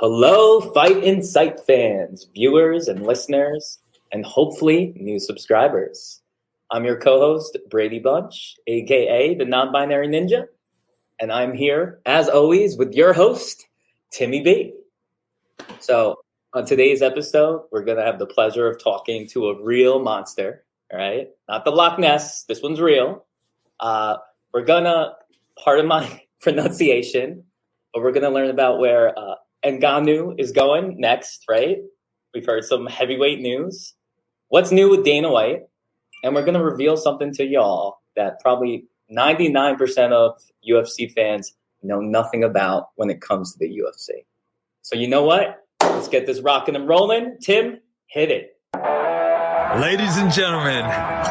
Hello, Fight Insight fans, viewers and listeners, and hopefully new subscribers. I'm your co-host, Braydbunch, aka the non-binary ninja, and I'm here, as always, with your host, Timmy B. So, on today's episode, we're going to have the pleasure of talking to a real monster, all right? Not the Loch Ness, this one's real. We're going to, pardon my pronunciation, but we're going to learn about where Ngannou is going next, right? We've heard some heavyweight news. What's new with Dana White? And we're going to reveal something to y'all that probably 99% of UFC fans know nothing about when it comes to the UFC. So you know what? Let's get this rocking and rolling. Tim, hit it. Ladies and gentlemen,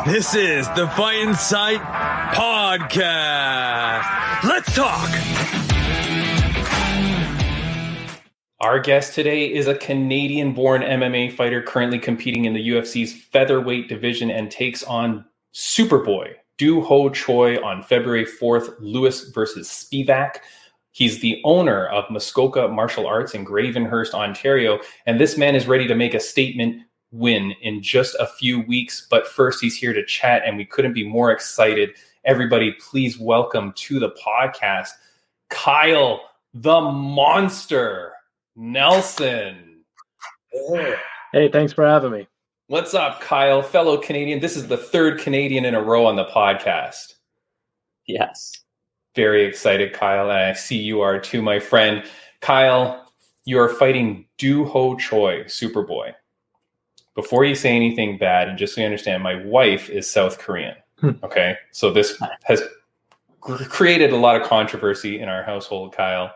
this is the Fight Insight Podcast. Let's talk. Our guest today is a Canadian-born MMA fighter currently competing in the UFC's featherweight division and takes on Superboy, Doo Ho Choi, on February 4th, Lewis versus Spivak. He's the owner of Muskoka Martial Arts in Gravenhurst, Ontario, and this man is ready to make a statement win in just a few weeks. But first, he's here to chat, and we couldn't be more excited. Everybody, please welcome to the podcast, Kyle the Monster Nelson. Hey, thanks for having me. What's up, Kyle? Fellow Canadian. This is the third Canadian in a row on the podcast. Yes. Very excited, Kyle. And I see you are too, my friend. Kyle, you are fighting Doo Ho Choi, Superboy. Before you say anything bad, and just so you understand, my wife is South Korean. Okay. So this has created a lot of controversy in our household, Kyle.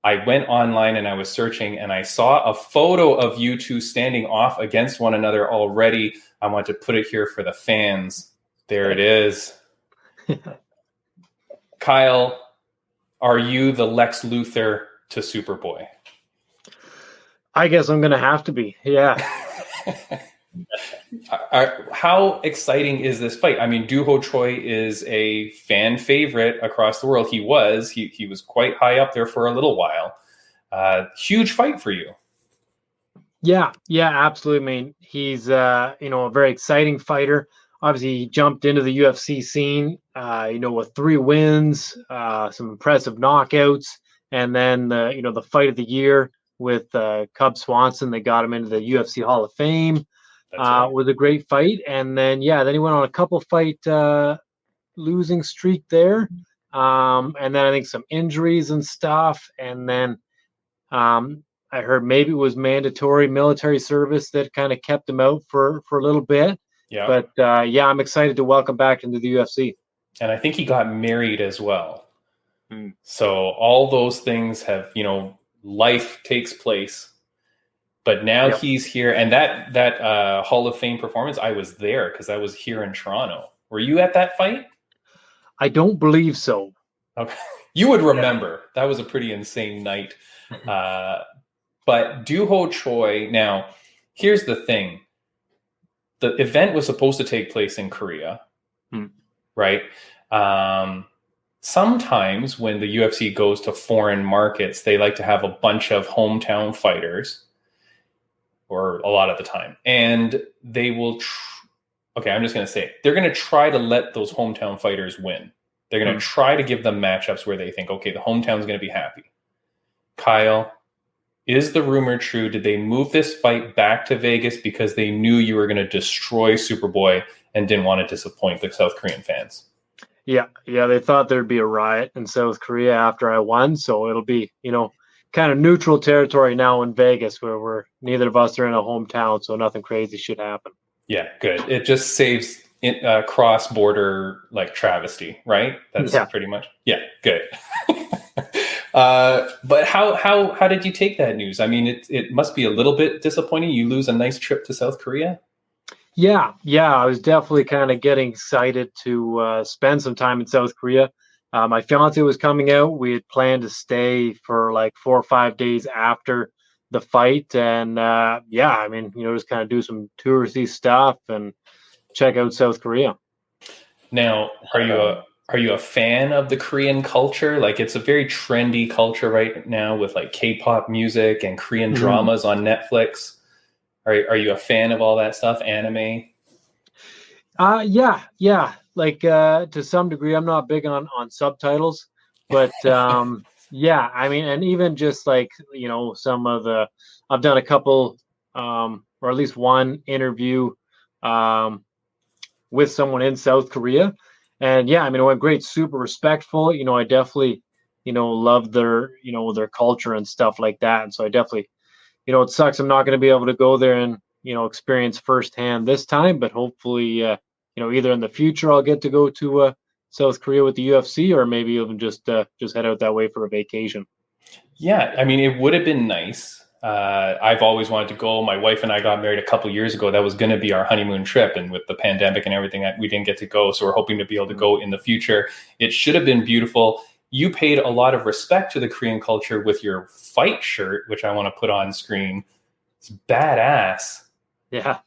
I went online and I was searching and I saw a photo of you two standing off against one another already. I want to put it here for the fans. There it is. Kyle, are you the Lex Luthor to Superboy? I guess I'm going to have to be. Yeah. How exciting is this fight? I mean, Doo Ho Choi is a fan favorite across the world. He was quite high up there for a little while. Huge fight for you. Yeah, absolutely. I mean, he's a very exciting fighter. Obviously, he jumped into the UFC scene, with 3 wins, some impressive knockouts, and then the fight of the year with Cub Swanson. They got him into the UFC Hall of Fame. Right. Was a great fight, and then he went on a couple fight losing streak there, and then I think some injuries and stuff, and then I heard maybe it was mandatory military service that kind of kept him out for a little bit. Yeah, but I'm excited to welcome back into the UFC. And I think he got married as well. So all those things have, life takes place. But now he's here, and that Hall of Fame performance, I was there because I was here in Toronto. Were you at that fight? I don't believe so. Okay, you would remember. That was a pretty insane night. But Doo Ho Choi. Now, here's the thing: the event was supposed to take place in Korea, right? Sometimes when the UFC goes to foreign markets, they like to have a bunch of hometown fighters. Or a lot of the time. And they will, I'm just going to say it. They're going to try to let those hometown fighters win. They're going to try to give them matchups where they think, okay, the hometown's going to be happy. Kyle, is the rumor true? Did they move this fight back to Vegas because they knew you were going to destroy Superboy and didn't want to disappoint the South Korean fans? Yeah, they thought there'd be a riot in South Korea after I won. So it'll be, kind of neutral territory now in Vegas where neither of us are in a hometown, so nothing crazy should happen. Yeah, good. It just saves cross-border travesty, right? That's pretty much. Yeah, good. But how did you take that news? I mean, it must be a little bit disappointing. You lose a nice trip to South Korea. Yeah. I was definitely kind of getting excited to spend some time in South Korea. My fiancée was coming out. We had planned to stay for 4 or 5 days after the fight. And just kind of do some touristy stuff and check out South Korea. Now, are you Are you a fan of the Korean culture? Like, it's a very trendy culture right now with like K-pop music and Korean dramas on Netflix. Are you a fan of all that stuff? Anime? Yeah. Like to some degree, I'm not big on subtitles, but yeah, I mean, and even just like some of I've done a couple, or at least one interview with someone in South Korea, and yeah, I mean, it went great, super respectful. I definitely love their culture and stuff like that, and so I definitely it sucks I'm not going to be able to go there and experience firsthand this time, but hopefully either in the future I'll get to go to South Korea with the UFC, or maybe even just head out that way for a vacation. Yeah, I mean, it would have been nice. I've always wanted to go. My wife and I got married a couple years ago. That was going to be our honeymoon trip, and with the pandemic and everything, we didn't get to go. So we're hoping to be able to go in the future. It should have been beautiful. You paid a lot of respect to the Korean culture with your fight shirt, which I want to put on screen. It's badass. Yeah.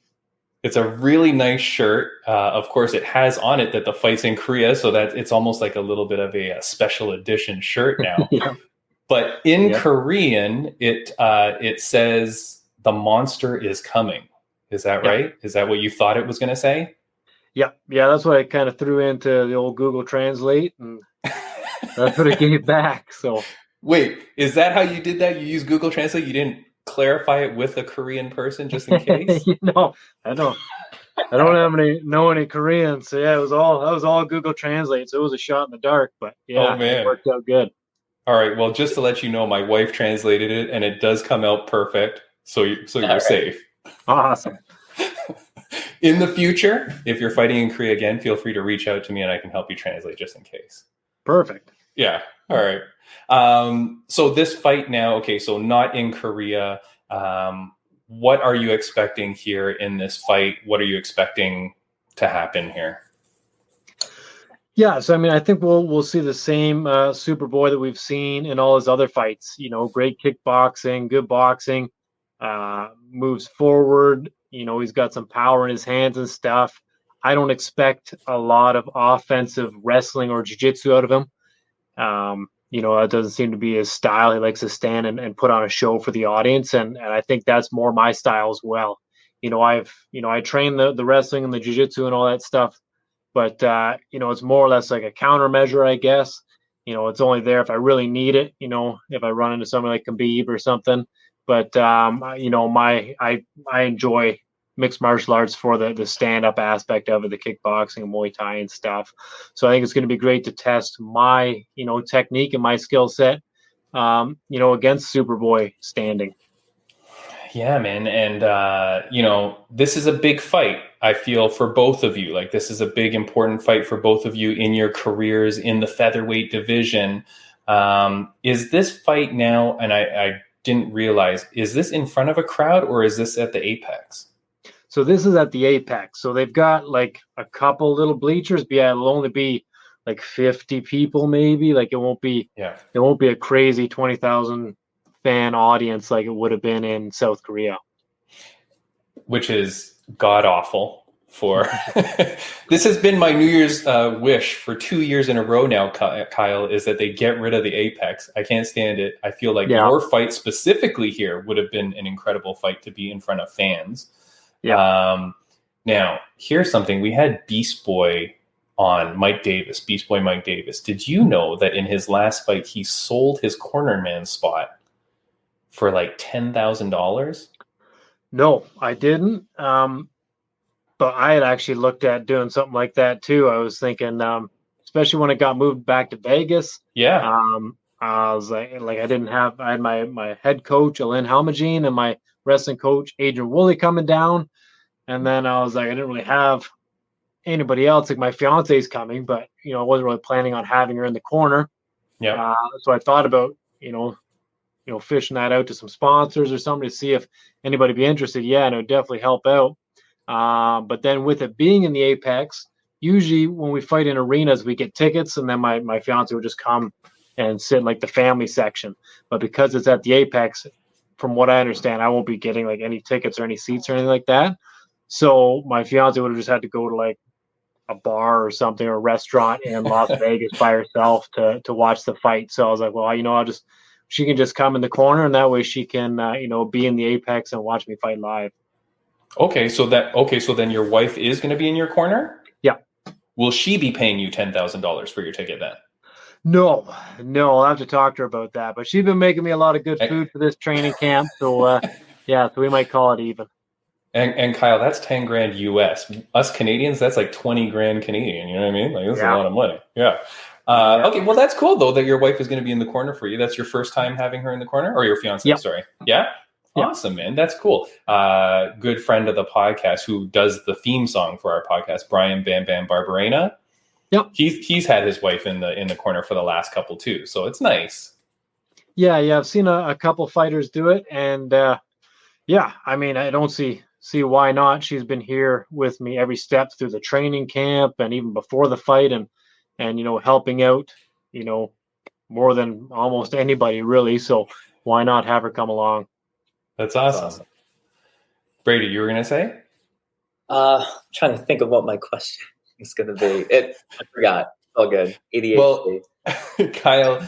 It's a really nice shirt. Of course, it has on it that the fight's in Korea, so that it's almost like a little bit of a special edition shirt now. Yeah. But in Korean, it says the monster is coming. Is that right? Is that what you thought it was going to say? Yeah. That's what I kind of threw into the old Google Translate, and that's what it gave back. So wait, is that how you did that? You used Google Translate? You didn't clarify it with a Korean person just in case? I don't know any Korean, so yeah, that was all Google Translate. So it was a shot in the dark, but yeah, it worked out good. All right, well, just to let you know, my wife translated it, and it does come out perfect. So you're safe. Awesome. In the future, if you're fighting in Korea again, feel free to reach out to me, and I can help you translate just in case. Perfect. Yeah. All right. So this fight now, okay, so not in Korea. What are you expecting here in this fight? What are you expecting to happen here? Yeah, so I mean, I think we'll see the same Superboy that we've seen in all his other fights. Great kickboxing, good boxing, moves forward. He's got some power in his hands and stuff. I don't expect a lot of offensive wrestling or jiu-jitsu out of him. That doesn't seem to be his style. He likes to stand and put on a show for the audience, and I think that's more my style as well. I train the wrestling and the jiu-jitsu and all that stuff, but it's more or less like a countermeasure, I guess. It's only there if I really need it. If I run into somebody like Khabib or something. But I enjoy mixed martial arts for the stand-up aspect of it, the kickboxing and Muay Thai and stuff. So I think it's going to be great to test my, technique and my skill set, against Superboy standing. Yeah, man. And, this is a big fight, I feel, for both of you. Like, this is a big, important fight for both of you in your careers in the featherweight division. Is this fight now, and I didn't realize, is this in front of a crowd or is this at the Apex? So this is at the Apex. So they've got like a couple little bleachers, but yeah, it'll only be like 50 people maybe. Like it won't be a crazy 20,000 fan audience like it would have been in South Korea. Which is god awful for this has been my New Year's wish for 2 years in a row now, Kyle, is that they get rid of the Apex. I can't stand it. I feel like your fight specifically here would have been an incredible fight to be in front of fans. Yeah. Now, here's something. We had Beast Boy on, Beast Boy Mike Davis. Did you know that in his last fight, he sold his cornerman spot for like $10,000? No, I didn't. But I had actually looked at doing something like that too. I was thinking, especially when it got moved back to Vegas. Yeah. I was like I had my head coach, Alain Halmagine, and my wrestling coach, Adrian Woolley, coming down. And then I was like, I didn't really have anybody else. Like my fiance's coming, but I wasn't really planning on having her in the corner. Yeah. So I thought about, fishing that out to some sponsors or somebody to see if anybody would be interested. Yeah, and it would definitely help out. But then with it being in the Apex, usually when we fight in arenas, we get tickets, and then my fiance would just come and sit in like the family section. But because it's at the Apex, from what I understand, I won't be getting like any tickets or any seats or anything like that. So my fiance would have just had to go to like a bar or something, or a restaurant in Las Vegas by herself to watch the fight. So I was like, well, she can just come in the corner, and that way she can, be in the apex and watch me fight live. Okay, so then your wife is going to be in your corner? Yeah. Will she be paying you $10,000 for your ticket then? No, I'll have to talk to her about that. But she's been making me a lot of good food for this training camp. So, so we might call it even. And Kyle, that's 10 grand US. Us Canadians, that's like 20 grand Canadian. You know what I mean? Like, that's a lot of money. Yeah. Okay, well, that's cool, though, that your wife is going to be in the corner for you. That's your first time having her in the corner? Or your fiancée, Yep. Sorry. Yeah? Awesome, man. That's cool. Good friend of the podcast who does the theme song for our podcast, Brian Bam Bam Barberena. Yep. He's had his wife in the corner for the last couple, too. So it's nice. Yeah. I've seen a couple fighters do it. And, I don't see why not. She's been here with me every step through the training camp and even before the fight and helping out, more than almost anybody really. So why not have her come along? That's awesome. Brady, you were going to say? Trying to think of what my question is going to be. I forgot. All good. ADHD. Well, Kyle,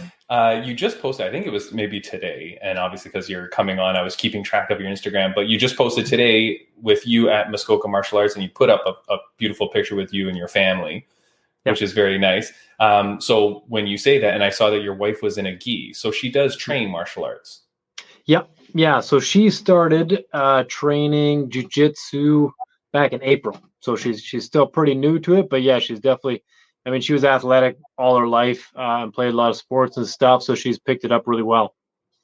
you just posted, I think it was maybe today, and obviously because you're coming on, I was keeping track of your Instagram, but you just posted today with you at Muskoka Martial Arts, and you put up a beautiful picture with you and your family, which is very nice. So when you say that, and I saw that your wife was in a gi, so she does train martial arts. Yep. Yeah. So she started training jiu-jitsu back in April. So she's still pretty new to it, but yeah, she's definitely, she was athletic all her life and played a lot of sports and stuff. So she's picked it up really well.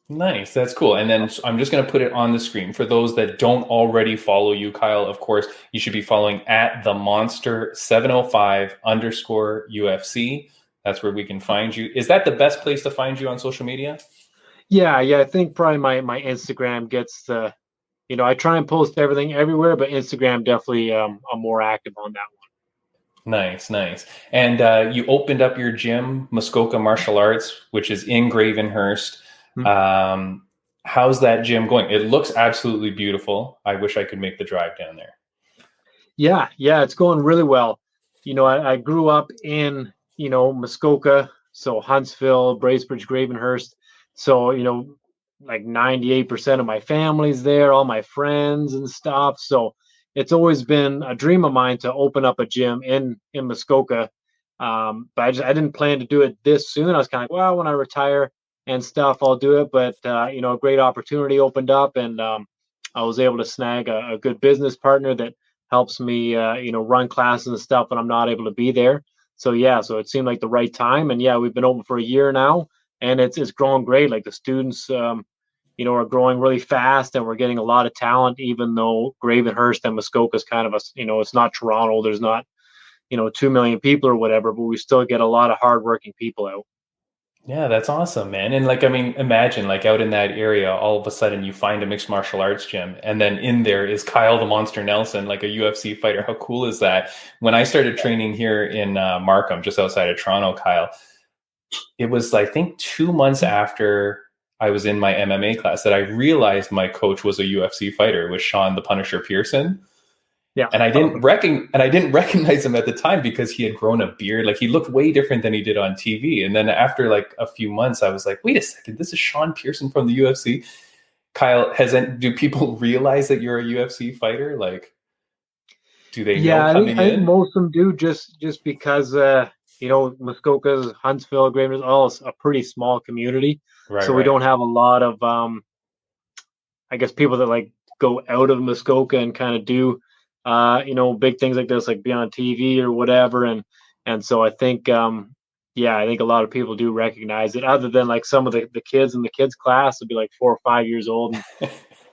Nice. That's cool. And then I'm just going to put it on the screen for those that don't already follow you, Kyle. Of course, you should be following at the Monster 705 _UFC. That's where we can find you. Is that the best place to find you on social media? Yeah. I think probably my Instagram gets the, I try and post everything everywhere, but Instagram definitely I'm more active on that one. Nice. And you opened up your gym, Muskoka Martial Arts, which is in Gravenhurst. How's that gym going? It looks absolutely beautiful. I wish I could make the drive down there. Yeah, it's going really well. I grew up in, Muskoka, so Huntsville, Bracebridge, Gravenhurst. So, like 98% of my family's there, all my friends and stuff. So it's always been a dream of mine to open up a gym in Muskoka. But I didn't plan to do it this soon. I was kind of like, well, when I retire and stuff, I'll do it. But, a great opportunity opened up, and I was able to snag a good business partner that helps me, run classes and stuff when I'm not able to be there. So, so it seemed like the right time. And, we've been open for a year now, and it's growing great. Like the students, are growing really fast, and we're getting a lot of talent, even though Gravenhurst and Muskoka is kind of it's not Toronto. There's not, 2 million people or whatever, but we still get a lot of hardworking people out. Yeah, that's awesome, man. And imagine out in that area, all of a sudden you find a mixed martial arts gym, and then in there is Kyle the Monster Nelson, like a UFC fighter. How cool is that? When I started training here in Markham, just outside of Toronto, Kyle, it was, I think, 2 months after I was in my MMA class that I realized my coach was a UFC fighter, was Sean the Punisher Pearson. Yeah. And I didn't recognize him at the time because he had grown a beard. Like, he looked way different than he did on TV. And then after a few months, I was like, wait a second, this is Sean Pearson from the UFC. Kyle, do people realize that you're a UFC fighter? Like, do they know coming in? I think most of them do, just because Muskoka's, Huntsville, Gravenhurst, all is a pretty small community. Right, so we don't have a lot of I guess people that go out of Muskoka and kind of do big things like this, like be on TV or whatever. And so I think I think a lot of people do recognize it, other than some of the kids in the kids class would be 4 or 5 years old, and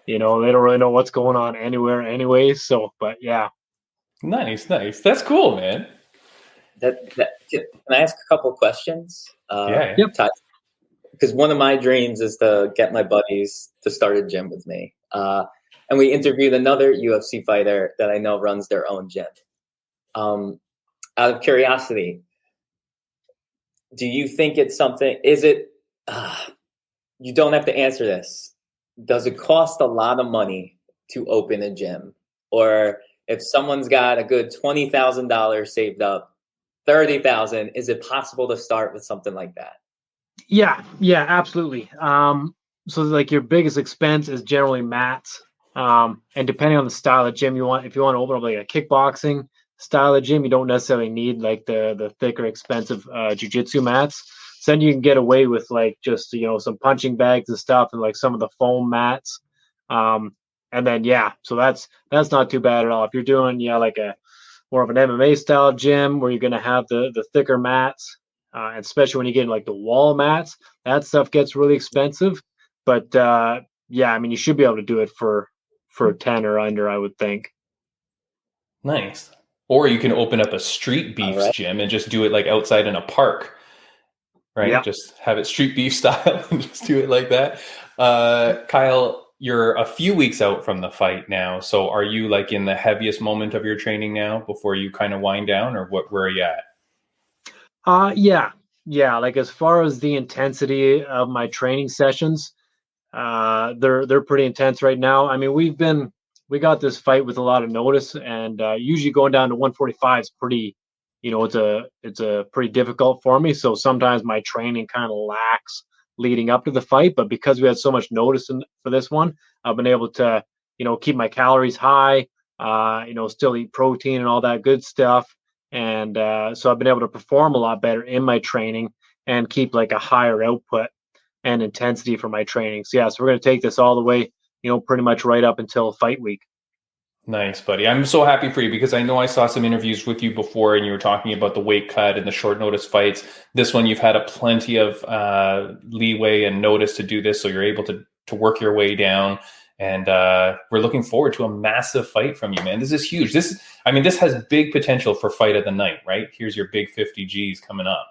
they don't really know what's going on anywhere anyway. So, but yeah. Nice. That's cool, man. Can I ask a couple questions? Yep. Because one of my dreams is to get my buddies to start a gym with me. And we interviewed another UFC fighter that I know runs their own gym. Out of curiosity, do you think it's something, you don't have to answer this. Does it cost a lot of money to open a gym? Or if someone's got a good $20,000 saved up, 30,000, is it possible to start with something like that? Yeah, absolutely. So like your biggest expense is generally mats. And depending on the style of gym you want, if you want to open up like a kickboxing style of gym, you don't necessarily need like the thicker, expensive jiu-jitsu mats. So then you can get away with like just some punching bags and stuff, and like some of the foam mats. And then so that's not too bad at all. If you're doing like a more of an MMA style gym where you're going to have the thicker mats, and especially when you get in like the wall mats, that stuff gets really expensive. But I mean, you should be able to do it for 10 or under, I would think. Nice. Or you can open up a street beefs gym and just do it like outside in a park, right? Yeah. Just have it street beef style and just do it like that. Kyle, you're a few weeks out from the fight now. So are you like in the heaviest moment of your training now before you kind of wind down, or where are you at? Like as far as the intensity of my training sessions, they're pretty intense right now. I mean, we got this fight with a lot of notice, and usually going down to 145 is pretty, it's a pretty difficult for me. So sometimes my training kind of lacks leading up to the fight, but because we had so much notice for this one, I've been able to, keep my calories high, still eat protein and all that good stuff. And so I've been able to perform a lot better in my training and keep like a higher output and intensity for my training. So we're going to take this all the way, pretty much right up until fight week. Nice, buddy. I'm so happy for you because I know I saw some interviews with you before and you were talking about the weight cut and the short notice fights. This one, you've had a plenty of leeway and notice to do this. So you're able to work your way down. And we're looking forward to a massive fight from you, man. This is huge. This has big potential for fight of the night, right? Here's your big 50 Gs coming up.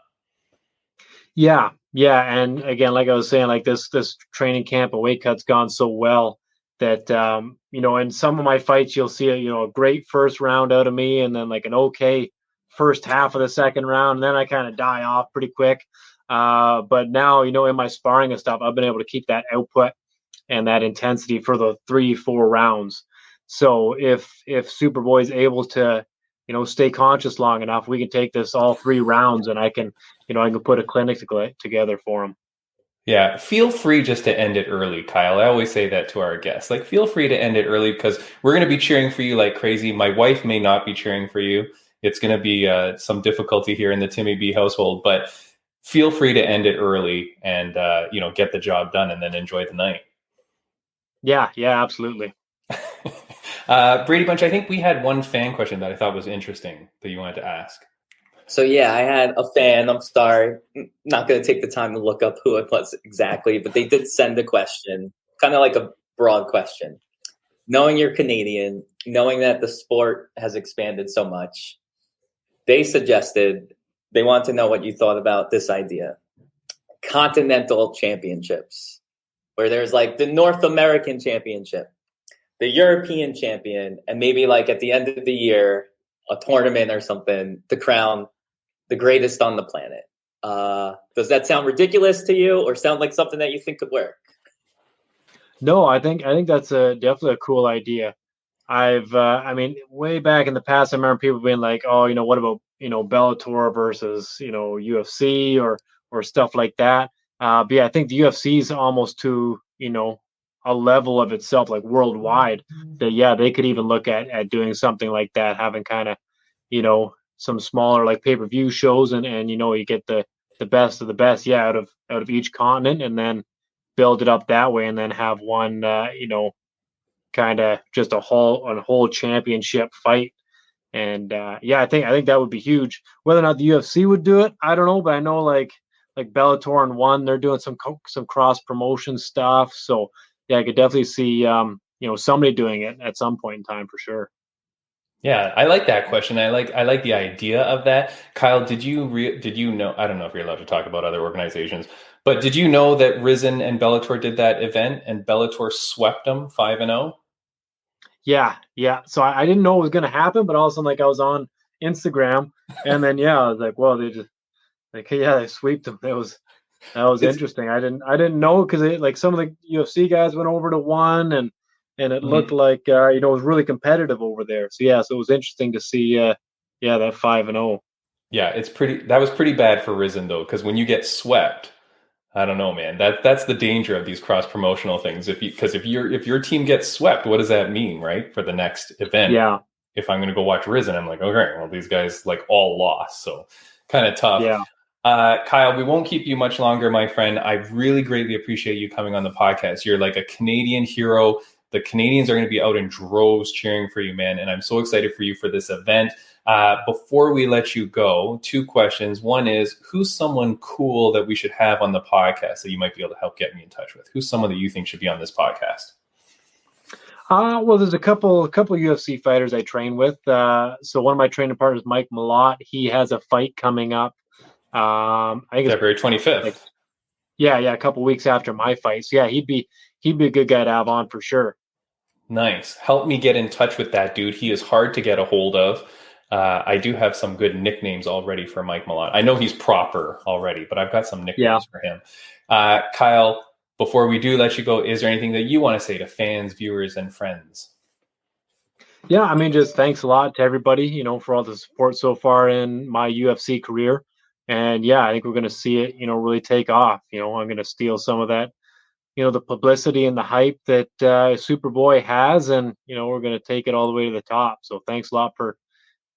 Yeah. And again, like I was saying, like this training camp and weight cut's gone so well that, in some of my fights, you'll see a great first round out of me and then like an okay first half of the second round. And then I kind of die off pretty quick. But now, in my sparring and stuff, I've been able to keep that output and that intensity for the 3-4 rounds. So if Superboy is able to, stay conscious long enough, we can take this all 3 rounds and I can put a clinic together for him. Yeah. Feel free just to end it early, Kyle. I always say that to our guests, like, feel free to end it early because we're going to be cheering for you like crazy. My wife may not be cheering for you. It's going to be some difficulty here in the Timmy B household, but feel free to end it early and, get the job done and then enjoy the night. Yeah, absolutely. Braydbunch, I think we had one fan question that I thought was interesting that you wanted to ask. So I had a fan. I'm sorry, not going to take the time to look up who it was exactly, but they did send a question, kind of like a broad question. Knowing you're Canadian, knowing that the sport has expanded so much, they suggested they want to know what you thought about this idea. Continental championships, where there's like the North American championship, the European champion, and maybe like at the end of the year, a tournament or something to crown the greatest on the planet. Does that sound ridiculous to you or sound like something that you think could work? No, I think that's definitely a cool idea. I've, way back in the past, I remember people being like, oh, what about, Bellator versus, UFC or stuff like that. But I think the UFC is almost to, a level of itself, like worldwide, that, they could even look at doing something like that, having kind of, some smaller like pay-per-view shows and you get the best of the best, out of each continent and then build it up that way and then have one, kind of just a whole championship fight. And I think that would be huge. Whether or not the UFC would do it, I don't know, but I know like Bellator and One, they're doing some cross promotion stuff. So I could definitely see somebody doing it at some point in time for sure. Yeah, I like that question. I like the idea of that. Kyle, did you know? I don't know if you're allowed to talk about other organizations, but did you know that Rizin and Bellator did that event and Bellator swept them 5-0? Yeah. So I didn't know it was going to happen, but all of a sudden, like I was on Instagram, and then I was like, well, they just they swept them. That was interesting. I didn't know because like some of the UFC guys went over to One, and and it looked like it was really competitive over there. So yeah, so it was interesting to see that 5-0. Yeah, that was pretty bad for Risen though, because when you get swept, I don't know, man. That's the danger of these cross promotional things. Because if your team gets swept, what does that mean, right? For the next event. Yeah. If I'm going to go watch Risen, I'm like, okay, well, these guys like all lost, so kind of tough. Yeah. Kyle, we won't keep you much longer, my friend. I really greatly appreciate you coming on the podcast. You're like a Canadian hero. The Canadians are going to be out in droves cheering for you, man. And I'm so excited for you for this event. Before we let you go, 2 questions. One is, who's someone cool that we should have on the podcast that you might be able to help get me in touch with? Who's someone that you think should be on this podcast? Well, there's a couple UFC fighters I train with. So one of my training partners, Mike Malott, he has a fight coming up. I think February 25th. A couple weeks after my fight. So yeah, he'd be a good guy to have on for sure. Nice. Help me get in touch with that dude. He is hard to get a hold of. I do have some good nicknames already for Mike Malott. I know he's proper already, but I've got some nicknames for him. Kyle, before we do let you go, is there anything that you want to say to fans, viewers, and friends? Yeah, I mean, just thanks a lot to everybody, for all the support so far in my UFC career. And yeah, I think we're going to see it, really take off. I'm going to steal some of that, the publicity and the hype that Superboy has, and, we're going to take it all the way to the top. So thanks a lot for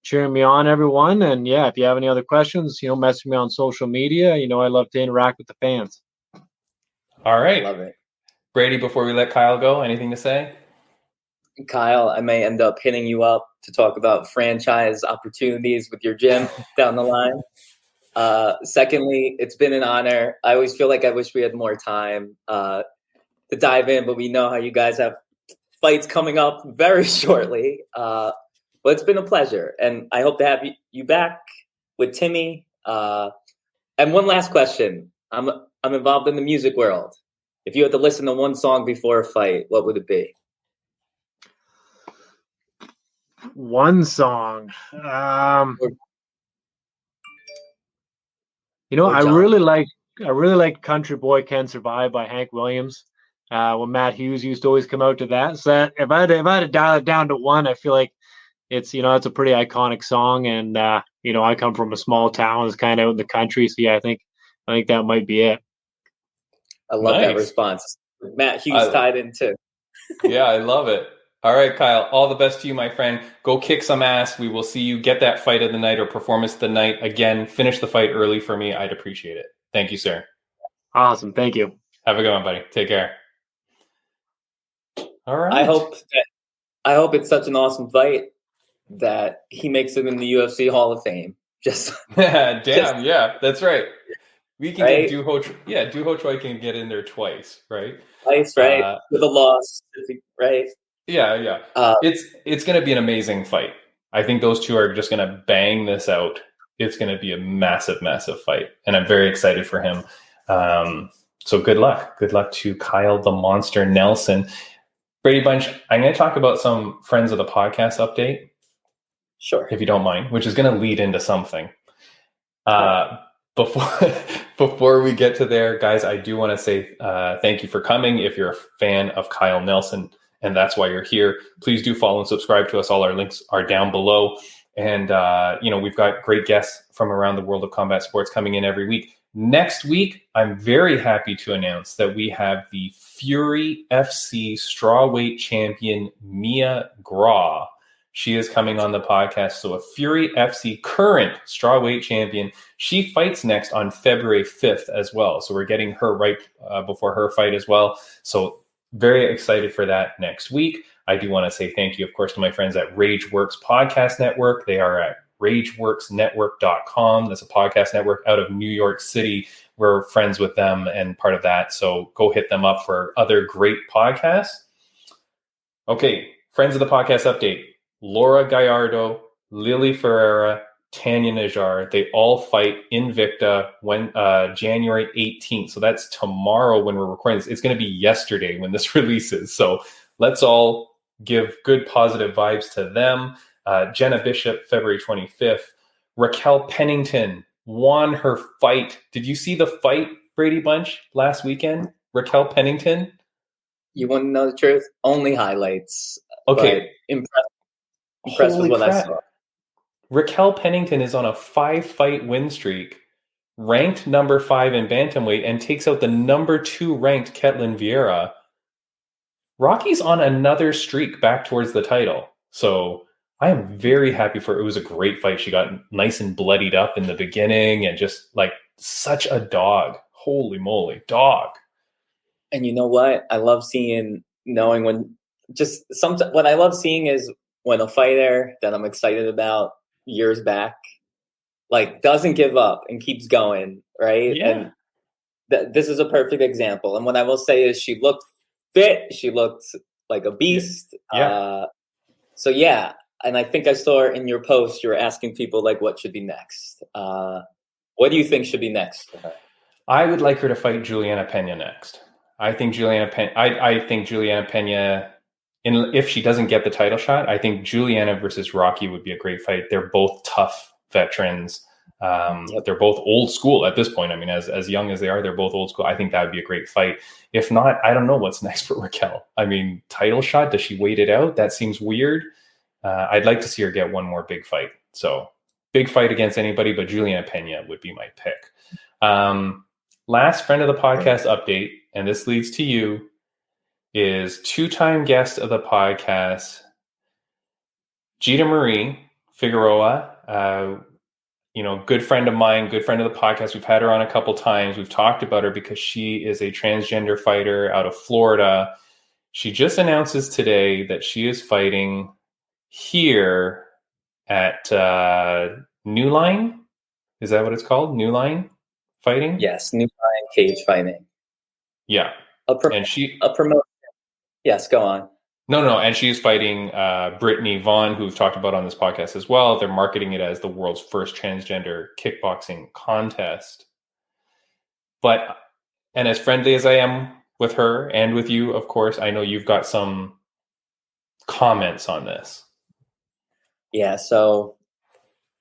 cheering me on, everyone. And yeah, if you have any other questions, message me on social media. I love to interact with the fans. All right. Love it. Brady, before we let Kyle go, anything to say? Kyle, I may end up hitting you up to talk about franchise opportunities with your gym down the line. Secondly, it's been an honor. I always feel like I wish we had more time to dive in, but we know how you guys have fights coming up very shortly. But it's been a pleasure, and I hope to have you back with Timmy. And one last question. I'm involved in the music world. If you had to listen to one song before a fight, what would it be? One song. I really like Country Boy Can Survive by Hank Williams. When Matt Hughes used to always come out to that. So if I had to dial it down to one, I feel like it's a pretty iconic song. And I come from a small town, it's kind of out in the country. So yeah, I think that might be it. I love that response. Matt Hughes tied in too. Yeah, I love it. All right, Kyle, all the best to you, my friend. Go kick some ass. We will see you get that fight of the night or performance of the night. Again, finish the fight early for me. I'd appreciate it. Thank you, sir. Awesome. Thank you. Have a good one, buddy. Take care. All right. I hope it's such an awesome fight that he makes it in the UFC Hall of Fame. Yeah, that's right. We can get Doo Ho Choi can get in there twice, right? Twice, right? With a loss, right? Yeah. It's going to be an amazing fight. I think those two are just going to bang this out. It's going to be a massive, massive fight, and I'm very excited for him. So good luck. Good luck to Kyle the Monster Nelson. Braydbunch, I'm going to talk about some friends of the podcast update. Sure. If you don't mind, which is going to lead into something. Before we get to there, guys, I do want to say thank you for coming. If you're a fan of Kyle Nelson, and that's why you're here, please do follow and subscribe to us. All our links are down below. And, we've got great guests from around the world of combat sports coming in every week. Next week, I'm very happy to announce that we have the Fury FC strawweight champion, Mia Graw. She is coming on the podcast. So a Fury FC current strawweight champion. She fights next on February 5th as well. So we're getting her right before her fight as well. So very excited for that next week. I do want to say thank you, of course, to my friends at RageWorks Podcast Network. They are at RageWorksNetwork.com. That's a podcast network out of New York City. We're friends with them and part of that. So go hit them up for other great podcasts. Okay, friends of the podcast update. Laura Gallardo, Lily Ferreira, Tanya Najar, they all fight Invicta when January 18th. So that's tomorrow when we're recording this. It's going to be yesterday when this releases. So let's all give good positive vibes to them. Jenna Bishop, February 25th. Raquel Pennington won her fight. Did you see the fight, Braydbunch, last weekend? Raquel Pennington? You want to know the truth? Only highlights. Okay. Impressed with what I saw. Raquel Pennington is on a 5-fight win streak, ranked number 5 in bantamweight, and takes out the number 2 ranked Ketlin Vieira. Rocky's on another streak back towards the title. So I am very happy for her. It was a great fight. She got nice and bloodied up in the beginning and just like such a dog. Holy moly, dog. And you know what? I love knowing what I love seeing is when a fighter that I'm excited about years back, like, doesn't give up and keeps going, right? Yeah. And this is a perfect example. And what I will say is she looked fit. She looked like a beast. Yeah. So yeah. And I think I saw in your post, you were asking people like what should be next. What do you think should be next for her? I would like her to fight Juliana Pena next. I think Juliana Pena, if she doesn't get the title shot, I think Juliana versus Rocky would be a great fight. They're both tough veterans. They're both old school at this point. I mean, as young as they are, they're both old school. I think that would be a great fight. If not, I don't know what's next for Raquel. I mean, title shot, does she wait it out? That seems weird. I'd like to see her get one more big fight. So big fight against anybody, but Juliana Pena would be my pick. Last friend of the podcast update, and this leads to you, is 2-time guest of the podcast, Gita Marie Figueroa. Good friend of mine, good friend of the podcast. We've had her on a couple times. We've talked about her because she is a transgender fighter out of Florida. She just announces today that she is fighting here at New Line. Is that what it's called? New Line Fighting? Yes, New Line Cage Fighting. Yeah. A promotion. Yes, go on. No. And she's fighting Brittany Vaughn, who we've talked about on this podcast as well. They're marketing it as the world's first transgender kickboxing contest. And as friendly as I am with her and with you, of course, I know you've got some comments on this. Yeah, so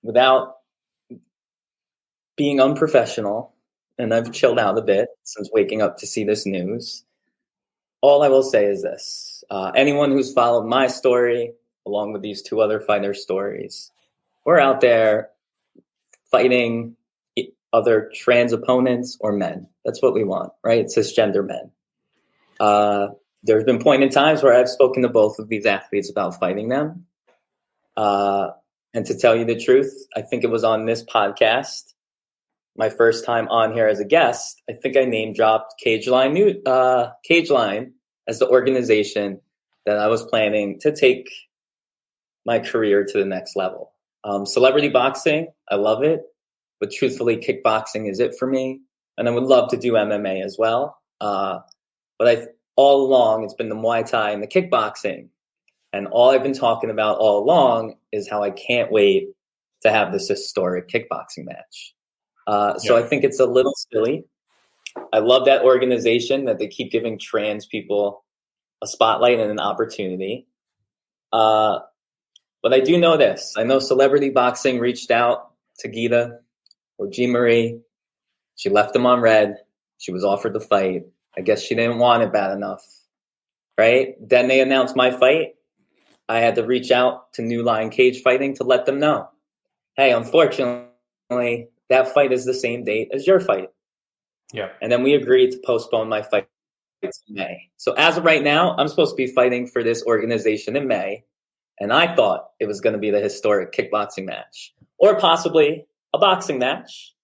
without being unprofessional, and I've chilled out a bit since waking up to see this news, all I will say is this. Anyone who's followed my story, along with these 2 other fighters' stories, we're out there fighting other trans opponents or men. That's what we want, right? Cisgender men. There's been point in times where I've spoken to both of these athletes about fighting them. And to tell you the truth, I think it was on this podcast, my first time on here as a guest, I think I name dropped Cage Line as the organization that I was planning to take my career to the next level. Celebrity boxing, I love it, but truthfully, kickboxing is it for me. And I would love to do MMA as well. But all along, it's been the Muay Thai and the kickboxing. And all I've been talking about all along is how I can't wait to have this historic kickboxing match. So I think it's a little silly. I love that organization that they keep giving trans people a spotlight and an opportunity. But I do know this. I know Celebrity Boxing reached out to Gita or G. Marie. She left them on red. She was offered the fight. I guess she didn't want it bad enough, right? Then they announced my fight. I had to reach out to New Line Cage Fighting to let them know, hey, unfortunately, that fight is the same date as your fight. Yeah. And then we agreed to postpone my fight to May. So as of right now, I'm supposed to be fighting for this organization in May. And I thought it was going to be the historic kickboxing match or possibly a boxing match.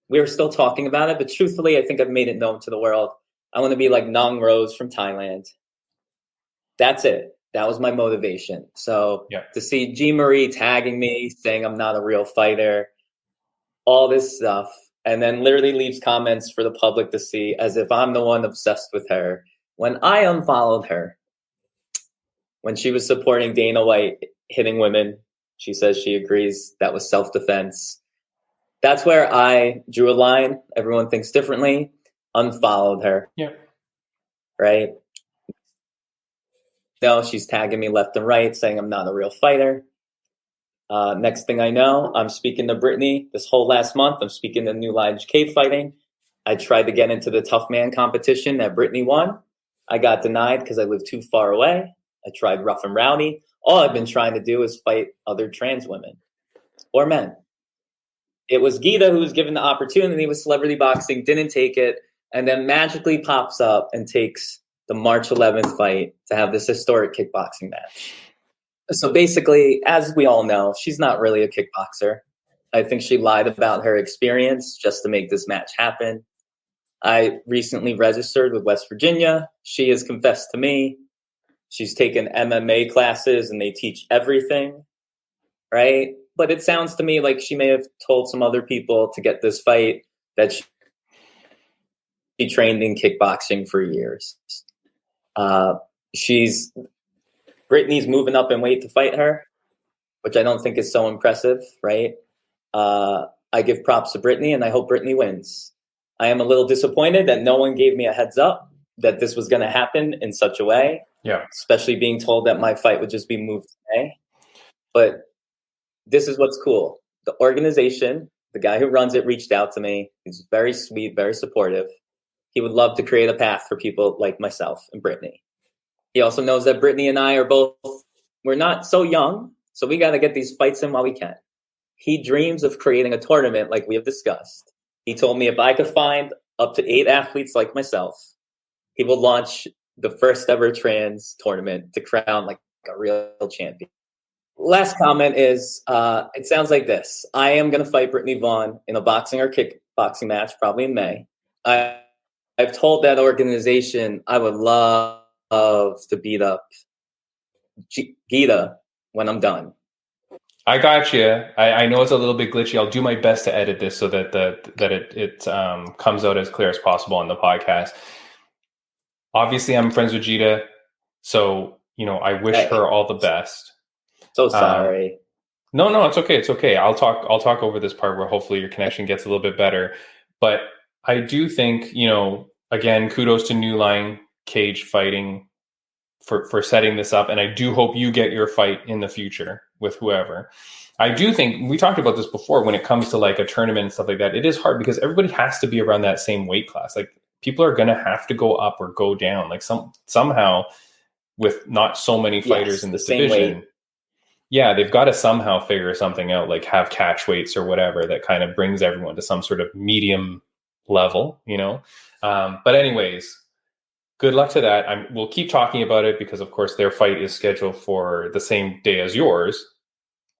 We were still talking about it, but truthfully, I think I've made it known to the world. I want to be like Nong Rose from Thailand. That's it. That was my motivation. So to see G. Marie tagging me, saying I'm not a real fighter, all this stuff, and then literally leaves comments for the public to see as if I'm the one obsessed with her. When I unfollowed her, when she was supporting Dana White hitting women, she says she agrees that was self-defense. That's where I drew a line. Everyone thinks differently. Unfollowed her. Yeah. Right? No, she's tagging me left and right, saying I'm not a real fighter. Next thing I know, I'm speaking to Brittany this whole last month. I'm speaking to New Line Cage Fighting. I tried to get into the tough man competition that Brittany won. I got denied because I live too far away. I tried Rough and Rowdy. All I've been trying to do is fight other trans women or men. It was Gita who was given the opportunity with celebrity boxing, didn't take it, and then magically pops up and takes the March 11th fight to have this historic kickboxing match. So basically, as we all know, she's not really a kickboxer. I think she lied about her experience just to make this match happen. I recently registered with West Virginia. She has confessed to me. She's taken MMA classes and they teach everything, right? But it sounds to me like she may have told some other people to get this fight that she trained in kickboxing for years. Brittany's moving up in weight to fight her, which I don't think is so impressive, right? I give props to Brittany and I hope Brittany wins. I am a little disappointed that no one gave me a heads up that this was going to happen in such a way. Yeah. Especially being told that my fight would just be moved today. But this is what's cool. The organization, the guy who runs it, reached out to me. He's very sweet, very supportive. He would love to create a path for people like myself and Brittany. He also knows that Brittany and I we're not so young, so we got to get these fights in while we can. He dreams of creating a tournament like we have discussed. He told me if I could find up to 8 athletes like myself, he will launch the first ever trans tournament to crown like a real champion. Last comment is, it sounds like this. I am going to fight Brittany Vaughn in a boxing or kickboxing match, probably in May. I've told that organization I would love to beat up Gita when I'm done. I got you. I know it's a little bit glitchy. I'll do my best to edit this so that it comes out as clear as possible on the podcast. Obviously, I'm friends with Gita, so I wish her all the best. So sorry. No, it's okay. It's okay. I'll talk over this part where hopefully your connection gets a little bit better. But I do think, again, kudos to New Line Cage Fighting for setting this up. And I do hope you get your fight in the future with whoever. I do think we talked about this before when it comes to like a tournament and stuff like that. It is hard because everybody has to be around that same weight class. Like people are going to have to go up or go down like somehow with not so many fighters in this division. Weight. Yeah, they've got to somehow figure something out, like have catch weights or whatever that kind of brings everyone to some sort of medium level, But anyways, good luck to that. We'll keep talking about it because, of course, their fight is scheduled for the same day as yours,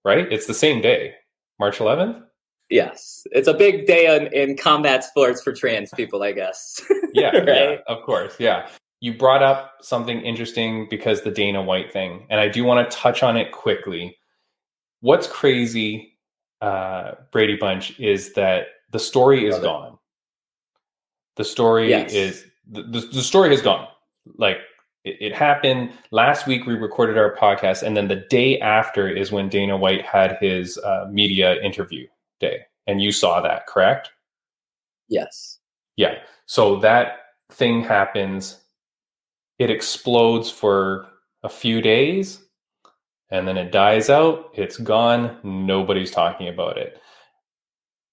right? It's the same day, March 11th? Yes. It's a big day in combat sports for trans people, I guess. Yeah, right? Yeah, of course, yeah. You brought up something interesting because the Dana White thing, and I do want to touch on it quickly. What's crazy, Braydbunch, is that the story is gone. The story is the story has gone. Like it happened last week. We recorded our podcast, and then the day after is when Dana White had his media interview day, and you saw that, correct? Yes. Yeah. So that thing happens. It explodes for a few days, and then it dies out. It's gone. Nobody's talking about it.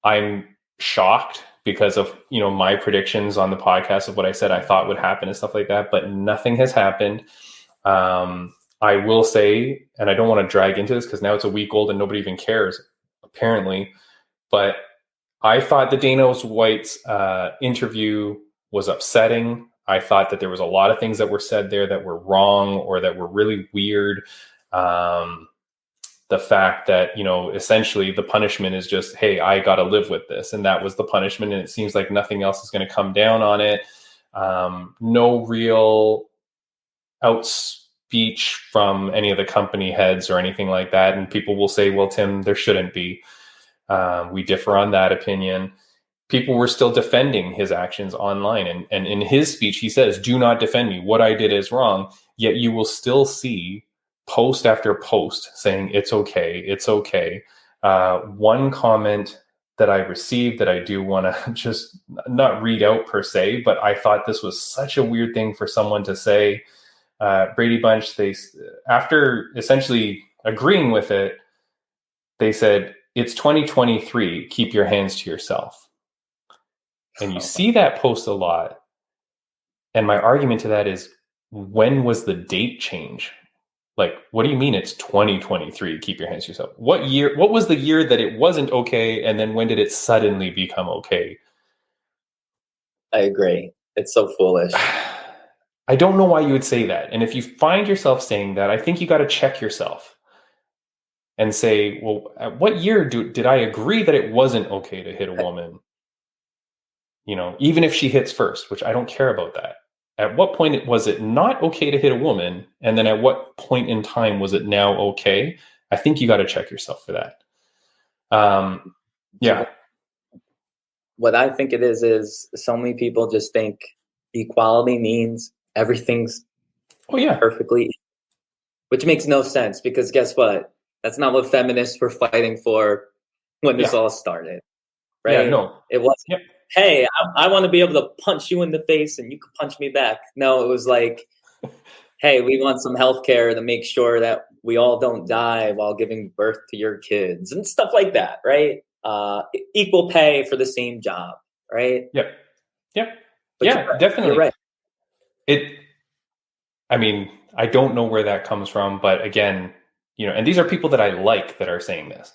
I'm shocked because of my predictions on the podcast of what I said I thought would happen and stuff like that, but nothing has happened. I will say, and I don't want to drag into this because now it's a week old and nobody even cares, apparently, but I thought the Dana White's interview was upsetting. I thought that there was a lot of things that were said there that were wrong or that were really weird. The fact that, essentially the punishment is just, hey, I got to live with this. And that was the punishment. And it seems like nothing else is going to come down on it. No real outspeech from any of the company heads or anything like that. And people will say, well, Tim, there shouldn't be. We differ on that opinion. People were still defending his actions online. And in his speech, he says, do not defend me. What I did is wrong. Yet you will still see post after post saying, it's okay. It's okay. One comment that I received that I do want to just not read out per se, but I thought this was such a weird thing for someone to say. Braydbunch, after essentially agreeing with it, they said, it's 2023. Keep your hands to yourself. And you see that post a lot. And my argument to that is, when was the date change? Like, what do you mean it's 2023? Keep your hands to yourself. What was the year that it wasn't okay? And then when did it suddenly become okay? I agree. It's so foolish. I don't know why you would say that. And if you find yourself saying that, I think you got to check yourself and say, well, at what year did I agree that it wasn't okay to hit a woman? You know, even if she hits first, which I don't care about that. At what point was it not okay to hit a woman? And then at what point in time was it now okay? I think you got to check yourself for that. Yeah. What I think it is so many people just think equality means everything's perfectly, which makes no sense, because guess what? That's not what feminists were fighting for when this all started, right? Yeah, no. It wasn't, hey, I want to be able to punch you in the face and you can punch me back. No, it was like, hey, we want some healthcare to make sure that we all don't die while giving birth to your kids and stuff like that, right? Equal pay for the same job, right? Yep. But Yeah, definitely. You're right. I mean, I don't know where that comes from, but again, you know, and these are people that I like that are saying this.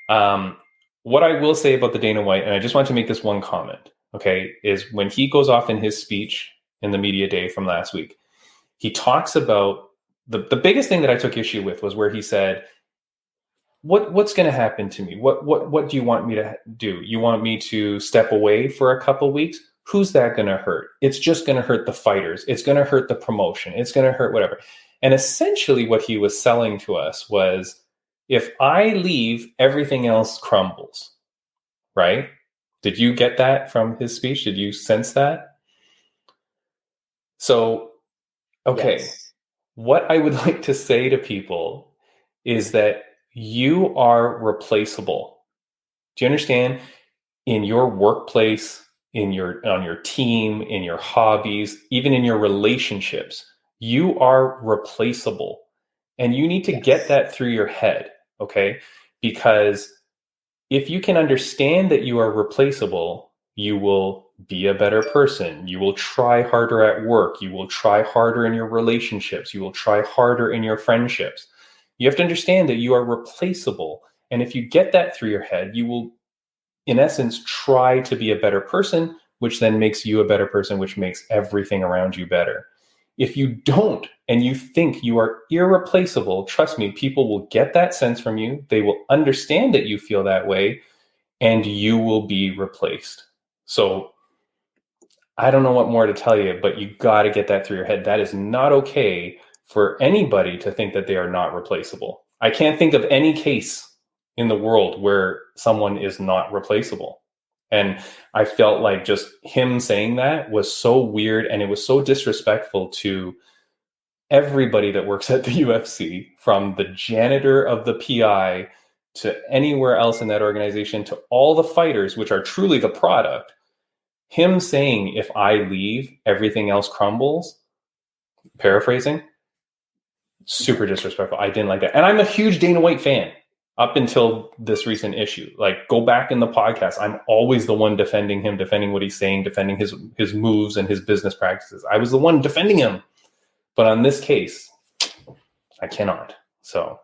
What I will say about the Dana White, and I just want to make this one comment, okay, is when he goes off in his speech in the media day from last week, he talks about the biggest thing that I took issue with was where he said, what's going to happen to me? What do you want me to do? You want me to step away for a couple weeks? Who's that going to hurt? It's just going to hurt the fighters. It's going to hurt the promotion. It's going to hurt whatever. And essentially what he was selling to us was, if I leave, everything else crumbles, right? Did you get that from his speech? Did you sense that? So, okay, yes. What I would like to say to people is that you are replaceable. Do you understand? In your workplace, on your team, in your hobbies, even in your relationships, you are replaceable. And you need to get that through your head, okay? Because if you can understand that you are replaceable, you will be a better person. You will try harder at work. You will try harder in your relationships. You will try harder in your friendships. You have to understand that you are replaceable. And if you get that through your head, you will, in essence, try to be a better person, which then makes you a better person, which makes everything around you better. If you don't, and you think you are irreplaceable, trust me, people will get that sense from you. They will understand that you feel that way, and you will be replaced. So I don't know what more to tell you, but you got to get that through your head. That is not okay for anybody to think that they are not replaceable. I can't think of any case in the world where someone is not replaceable. And I felt like just him saying that was so weird, and it was so disrespectful to everybody that works at the UFC, from the janitor of the PI to anywhere else in that organization, to all the fighters, which are truly the product. Him saying, if I leave, everything else crumbles, paraphrasing, super disrespectful. I didn't like that. And I'm a huge Dana White fan up until this recent issue. Like, go back in the podcast. I'm always the one defending him, defending what he's saying, defending his moves and his business practices. I was the one defending him. But on this case, I cannot. So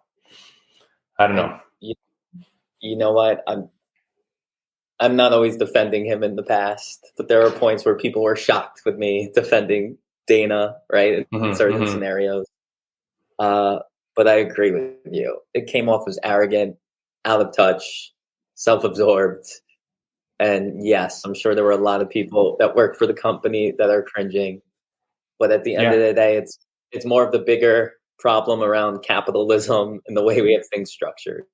I don't know. You know what? I'm not always defending him in the past, but there are points where people were shocked with me defending Dana, right? In certain scenarios. But I agree with you. It came off as arrogant, out of touch, self-absorbed. And yes, I'm sure there were a lot of people that work for the company that are cringing. But at the end of the day, it's more of the bigger problem around capitalism and the way we have things structured.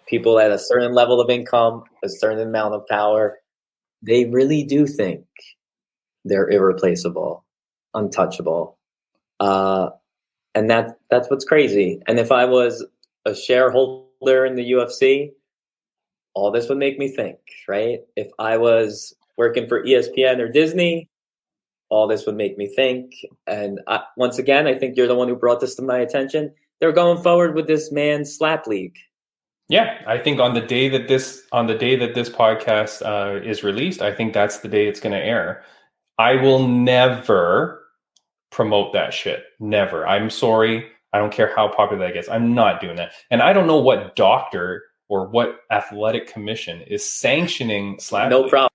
People at a certain level of income, a certain amount of power, they really do think they're irreplaceable, untouchable. And that's what's crazy. And if I was a shareholder in the UFC, all this would make me think, right? If I was working for ESPN or Disney, all this would make me think. And once again, I think you're the one who brought this to my attention. They're going forward with this man's slap league. Yeah, I think on the day that this podcast is released, I think that's the day it's going to air. I will never promote that shit. Never. I'm sorry. I don't care how popular that gets. I'm not doing that. And I don't know what doctor or what athletic commission is sanctioning slap. No problem.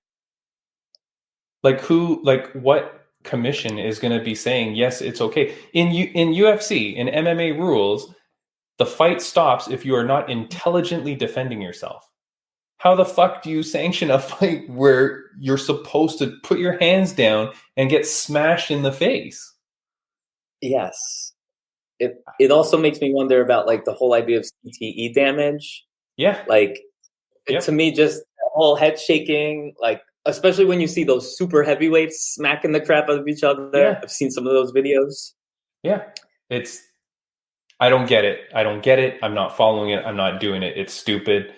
Like what commission is going to be saying, yes, it's okay? In UFC, in MMA rules, the fight stops if you are not intelligently defending yourself. How the fuck do you sanction a fight where you're supposed to put your hands down and get smashed in the face? Yes. It also makes me wonder about like the whole idea of CTE damage. Yeah. Like to me, just the whole head shaking, like especially when you see those super heavyweights smacking the crap out of each other. Yeah. I've seen some of those videos. Yeah. I don't get it. I'm not following it. I'm not doing it. It's stupid.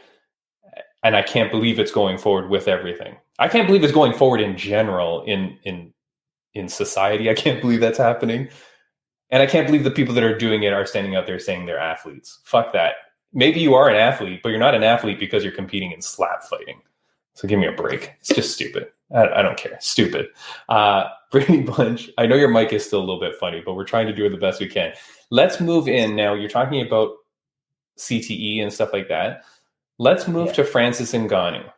And I can't believe it's going forward with everything. I can't believe it's going forward in general in society. I can't believe that's happening. And I can't believe the people that are doing it are standing out there saying they're athletes. Fuck that. Maybe you are an athlete, but you're not an athlete because you're competing in slap fighting. So give me a break. It's just stupid. I don't care. Stupid. Braydbunch, I know your mic is still a little bit funny, but we're trying to do it the best we can. Let's move in now. You're talking about CTE and stuff like that. Let's move to Francis Ngannou.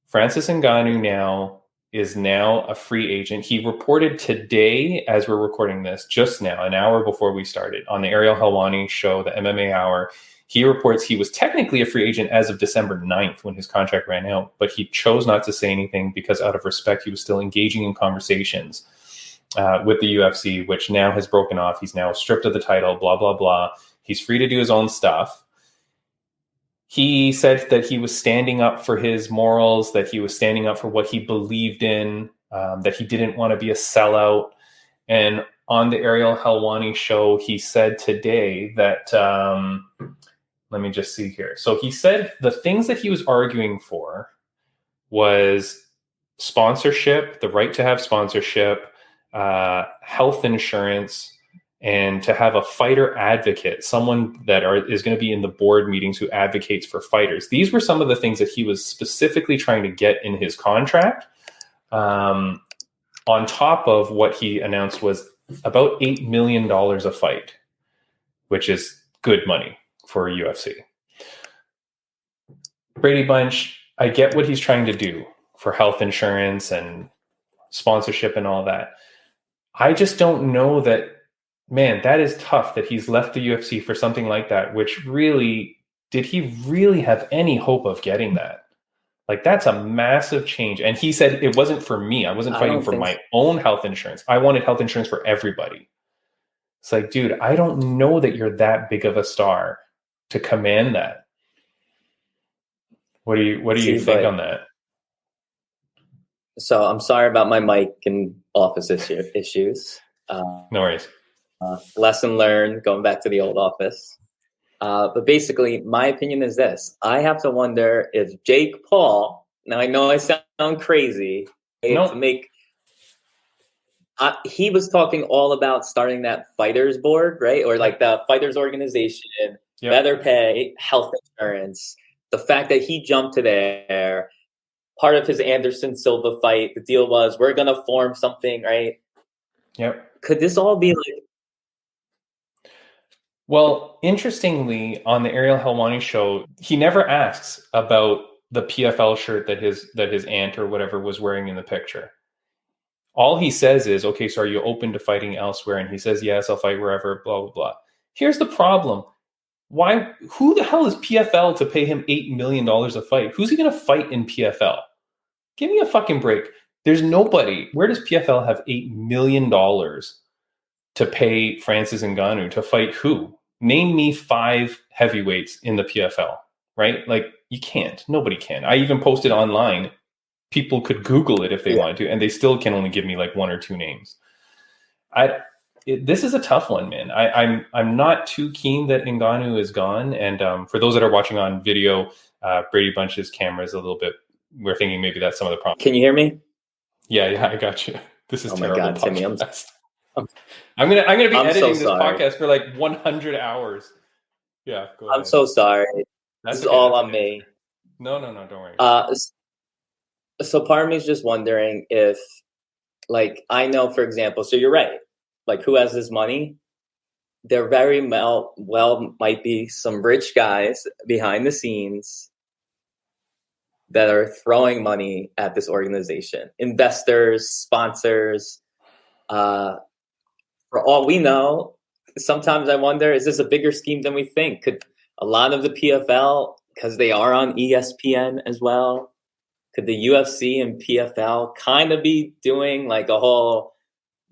Francis Ngannou is now a free agent. He reported today, as we're recording this, just now, an hour before we started, on the Ariel Helwani show, the MMA Hour. He reports he was technically a free agent as of December 9th when his contract ran out, but he chose not to say anything because out of respect, he was still engaging in conversations with the UFC, which now has broken off. He's now stripped of the title, blah, blah, blah. He's free to do his own stuff. He said that he was standing up for his morals, that he was standing up for what he believed in, that he didn't want to be a sellout. And on the Ariel Helwani show, he said today that, let me just see here. So he said the things that he was arguing for was sponsorship, the right to have sponsorship, health insurance, and to have a fighter advocate, someone that is going to be in the board meetings who advocates for fighters. These were some of the things that he was specifically trying to get in his contract. On top of what he announced was about $8 million a fight, which is good money for a UFC. Braydbunch, I get what he's trying to do for health insurance and sponsorship and all that. I just don't know that. Man, that is tough that he's left the UFC for something like that, which really, did he really have any hope of getting that? Like, that's a massive change. And he said, it wasn't for me. I wasn't fighting for my own health insurance. I wanted health insurance for everybody. It's like, dude, I don't know that you're that big of a star to command that. What do you think on that? So I'm sorry about my mic and office issues. No worries. Lesson learned, going back to the old office. But basically, my opinion is this. I have to wonder if Jake Paul, now I know I sound crazy, he was talking all about starting that fighters board, right? Or like the fighters organization, better pay, health insurance. The fact that he jumped to there, part of his Anderson Silva fight, the deal was we're going to form something, right? Yep. Could this all be like... Well, interestingly, on the Ariel Helwani show, he never asks about the PFL shirt that his aunt or whatever was wearing in the picture. All he says is, okay, so are you open to fighting elsewhere? And he says, yes, I'll fight wherever, blah, blah, blah. Here's the problem. Who the hell is PFL to pay him $8 million a fight? Who's he going to fight in PFL? Give me a fucking break. There's nobody. Where does PFL have $8 million to pay Francis Ngannou to fight who? Name me 5 heavyweights in the PFL, right? Like, you can't. Nobody can. I even posted online. People could Google it if they wanted to, and they still can only give me like 1 or 2 names. This is a tough one, man. I'm not too keen that Ngannou is gone. And for those that are watching on video, Braydybunch's camera is a little bit. We're thinking maybe that's some of the problem. Can you hear me? Yeah, I got you. This is terrible. My God, Timmy, I'm gonna be editing this podcast for like 100 hours. Yeah, go ahead. I'm so sorry. This is all on me. No, don't worry. So part of me is just wondering if, like, I know, for example, so you're right. like who has this money, there very well might be some rich guys behind the scenes that are throwing money at this organization. Investors, sponsors. For all we know, sometimes I wonder, is this a bigger scheme than we think? Could a lot of the PFL, because they are on ESPN as well, could the UFC and PFL kind of be doing like a whole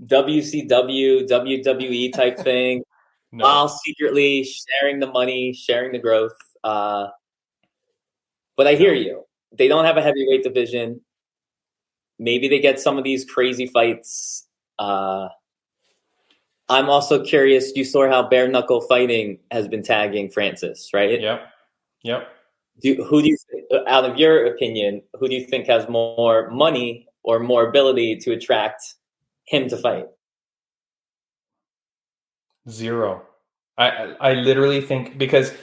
WCW, WWE type thing, while secretly sharing the money, sharing the growth? But I hear you. They don't have a heavyweight division. Maybe they get some of these crazy fights. I'm also curious. You saw how bare knuckle fighting has been tagging Francis, right? Yep. Who do you, out of your opinion, who do you think has more money or more ability to attract him to fight? Zero. I literally think, because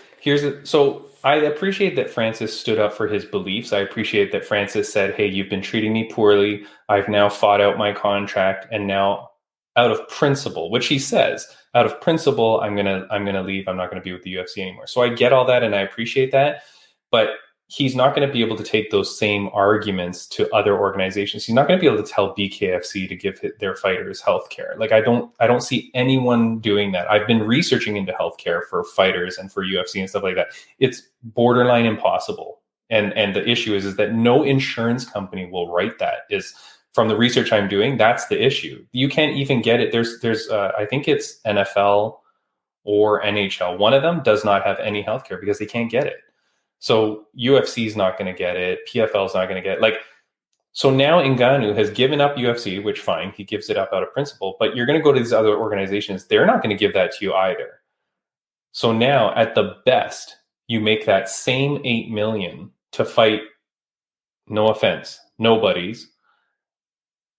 so I appreciate that Francis stood up for his beliefs. I appreciate that Francis said, hey, you've been treating me poorly. I've now fought out my contract, and now out of principle, which he says, out of principle, I'm gonna leave. I'm not gonna be with the UFC anymore. So I get all that and I appreciate that, but he's not going to be able to take those same arguments to other organizations. He's not going to be able to tell BKFC to give their fighters healthcare. Like I don't see anyone doing that. I've been researching into healthcare for fighters and for UFC and stuff like that. It's borderline impossible. And the issue is that no insurance company will write that. Is from the research I'm doing, that's the issue. You can't even get it. There's I think it's NFL or NHL. One of them does not have any healthcare because they can't get it. So UFC is not going to get it. PFL is not going to get it. Like, so now Ngannou has given up UFC, which fine, he gives it up out of principle, but you're going to go to these other organizations. They're not going to give that to you either. So now at the best, you make that same $8 million to fight, no offense, nobodies,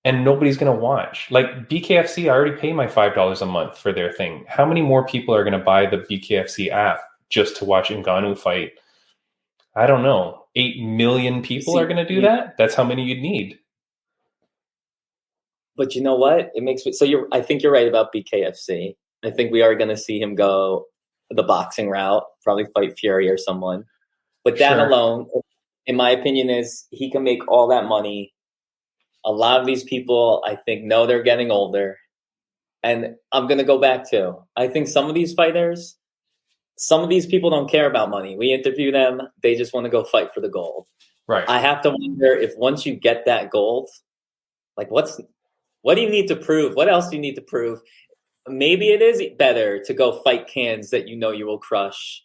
and nobody's going to watch. Like BKFC, I already pay my $5 a month for their thing. How many more people are going to buy the BKFC app just to watch Ngannou fight? I don't know. 8 million people are going to do that? That's how many you'd need. But you know what? It makes me, so I think you're right about BKFC. I think we are going to see him go the boxing route, probably fight Fury or someone. But that alone, in my opinion, is he can make all that money. A lot of these people, I think, know they're getting older. And I'm going to go back to, I think some of these fighters, some of these people don't care about money. We interview them. They just want to go fight for the gold. Right. I have to wonder if once you get that gold, like what do you need to prove? What else do you need to prove? Maybe it is better to go fight cans that you know you will crush,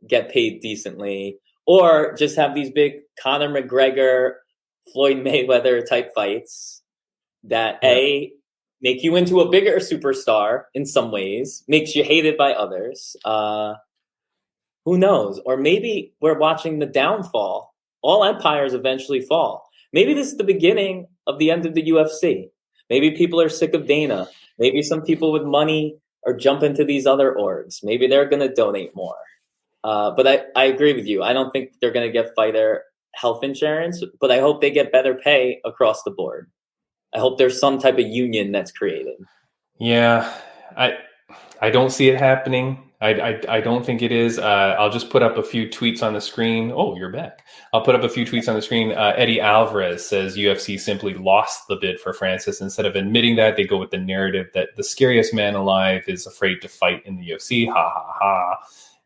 get paid decently, or just have these big Conor McGregor, Floyd Mayweather type fights that make you into a bigger superstar in some ways, makes you hated by others. Who knows? Or maybe we're watching the downfall. All empires eventually fall. Maybe this is the beginning of the end of the UFC. Maybe people are sick of Dana. Maybe some people with money are jumping to these other orgs. Maybe they're going to donate more. But I agree with you. I don't think they're going to get fighter health insurance, but I hope they get better pay across the board. I hope there's some type of union that's created. Yeah, I don't see it happening. I don't think it is. I'll just put up a few tweets on the screen. Oh, you're back. I'll put up a few tweets on the screen. Eddie Alvarez says UFC simply lost the bid for Francis. Instead of admitting that, they go with the narrative that the scariest man alive is afraid to fight in the UFC. Ha, ha, ha.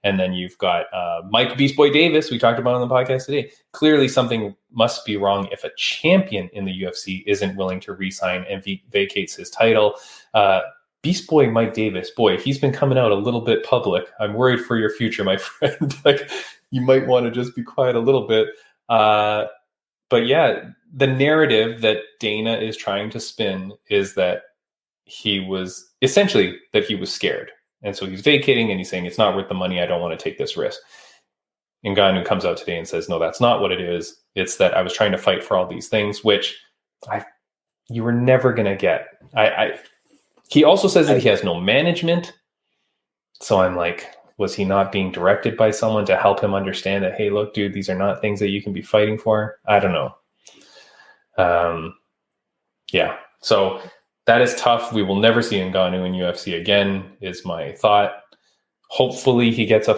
And then you've got Mike Beast Boy Davis, we talked about on the podcast today. Clearly something must be wrong if a champion in the UFC isn't willing to re-sign and vacates his title. Beast Boy Mike Davis, boy, he's been coming out a little bit public. I'm worried for your future, my friend. Like, you might want to just be quiet a little bit. But yeah, the narrative that Dana is trying to spin is that he was scared. And so he's vacating and he's saying, it's not worth the money. I don't want to take this risk. Ngannou comes out today and says, no, that's not what it is. It's that I was trying to fight for all these things, which you were never going to get. He also says that he has no management. So I'm like, was he not being directed by someone to help him understand that, hey, look, dude, these are not things that you can be fighting for? I don't know. Yeah. So That is tough. We will never see Ngannou in UFC again, is my thought. Hopefully he gets a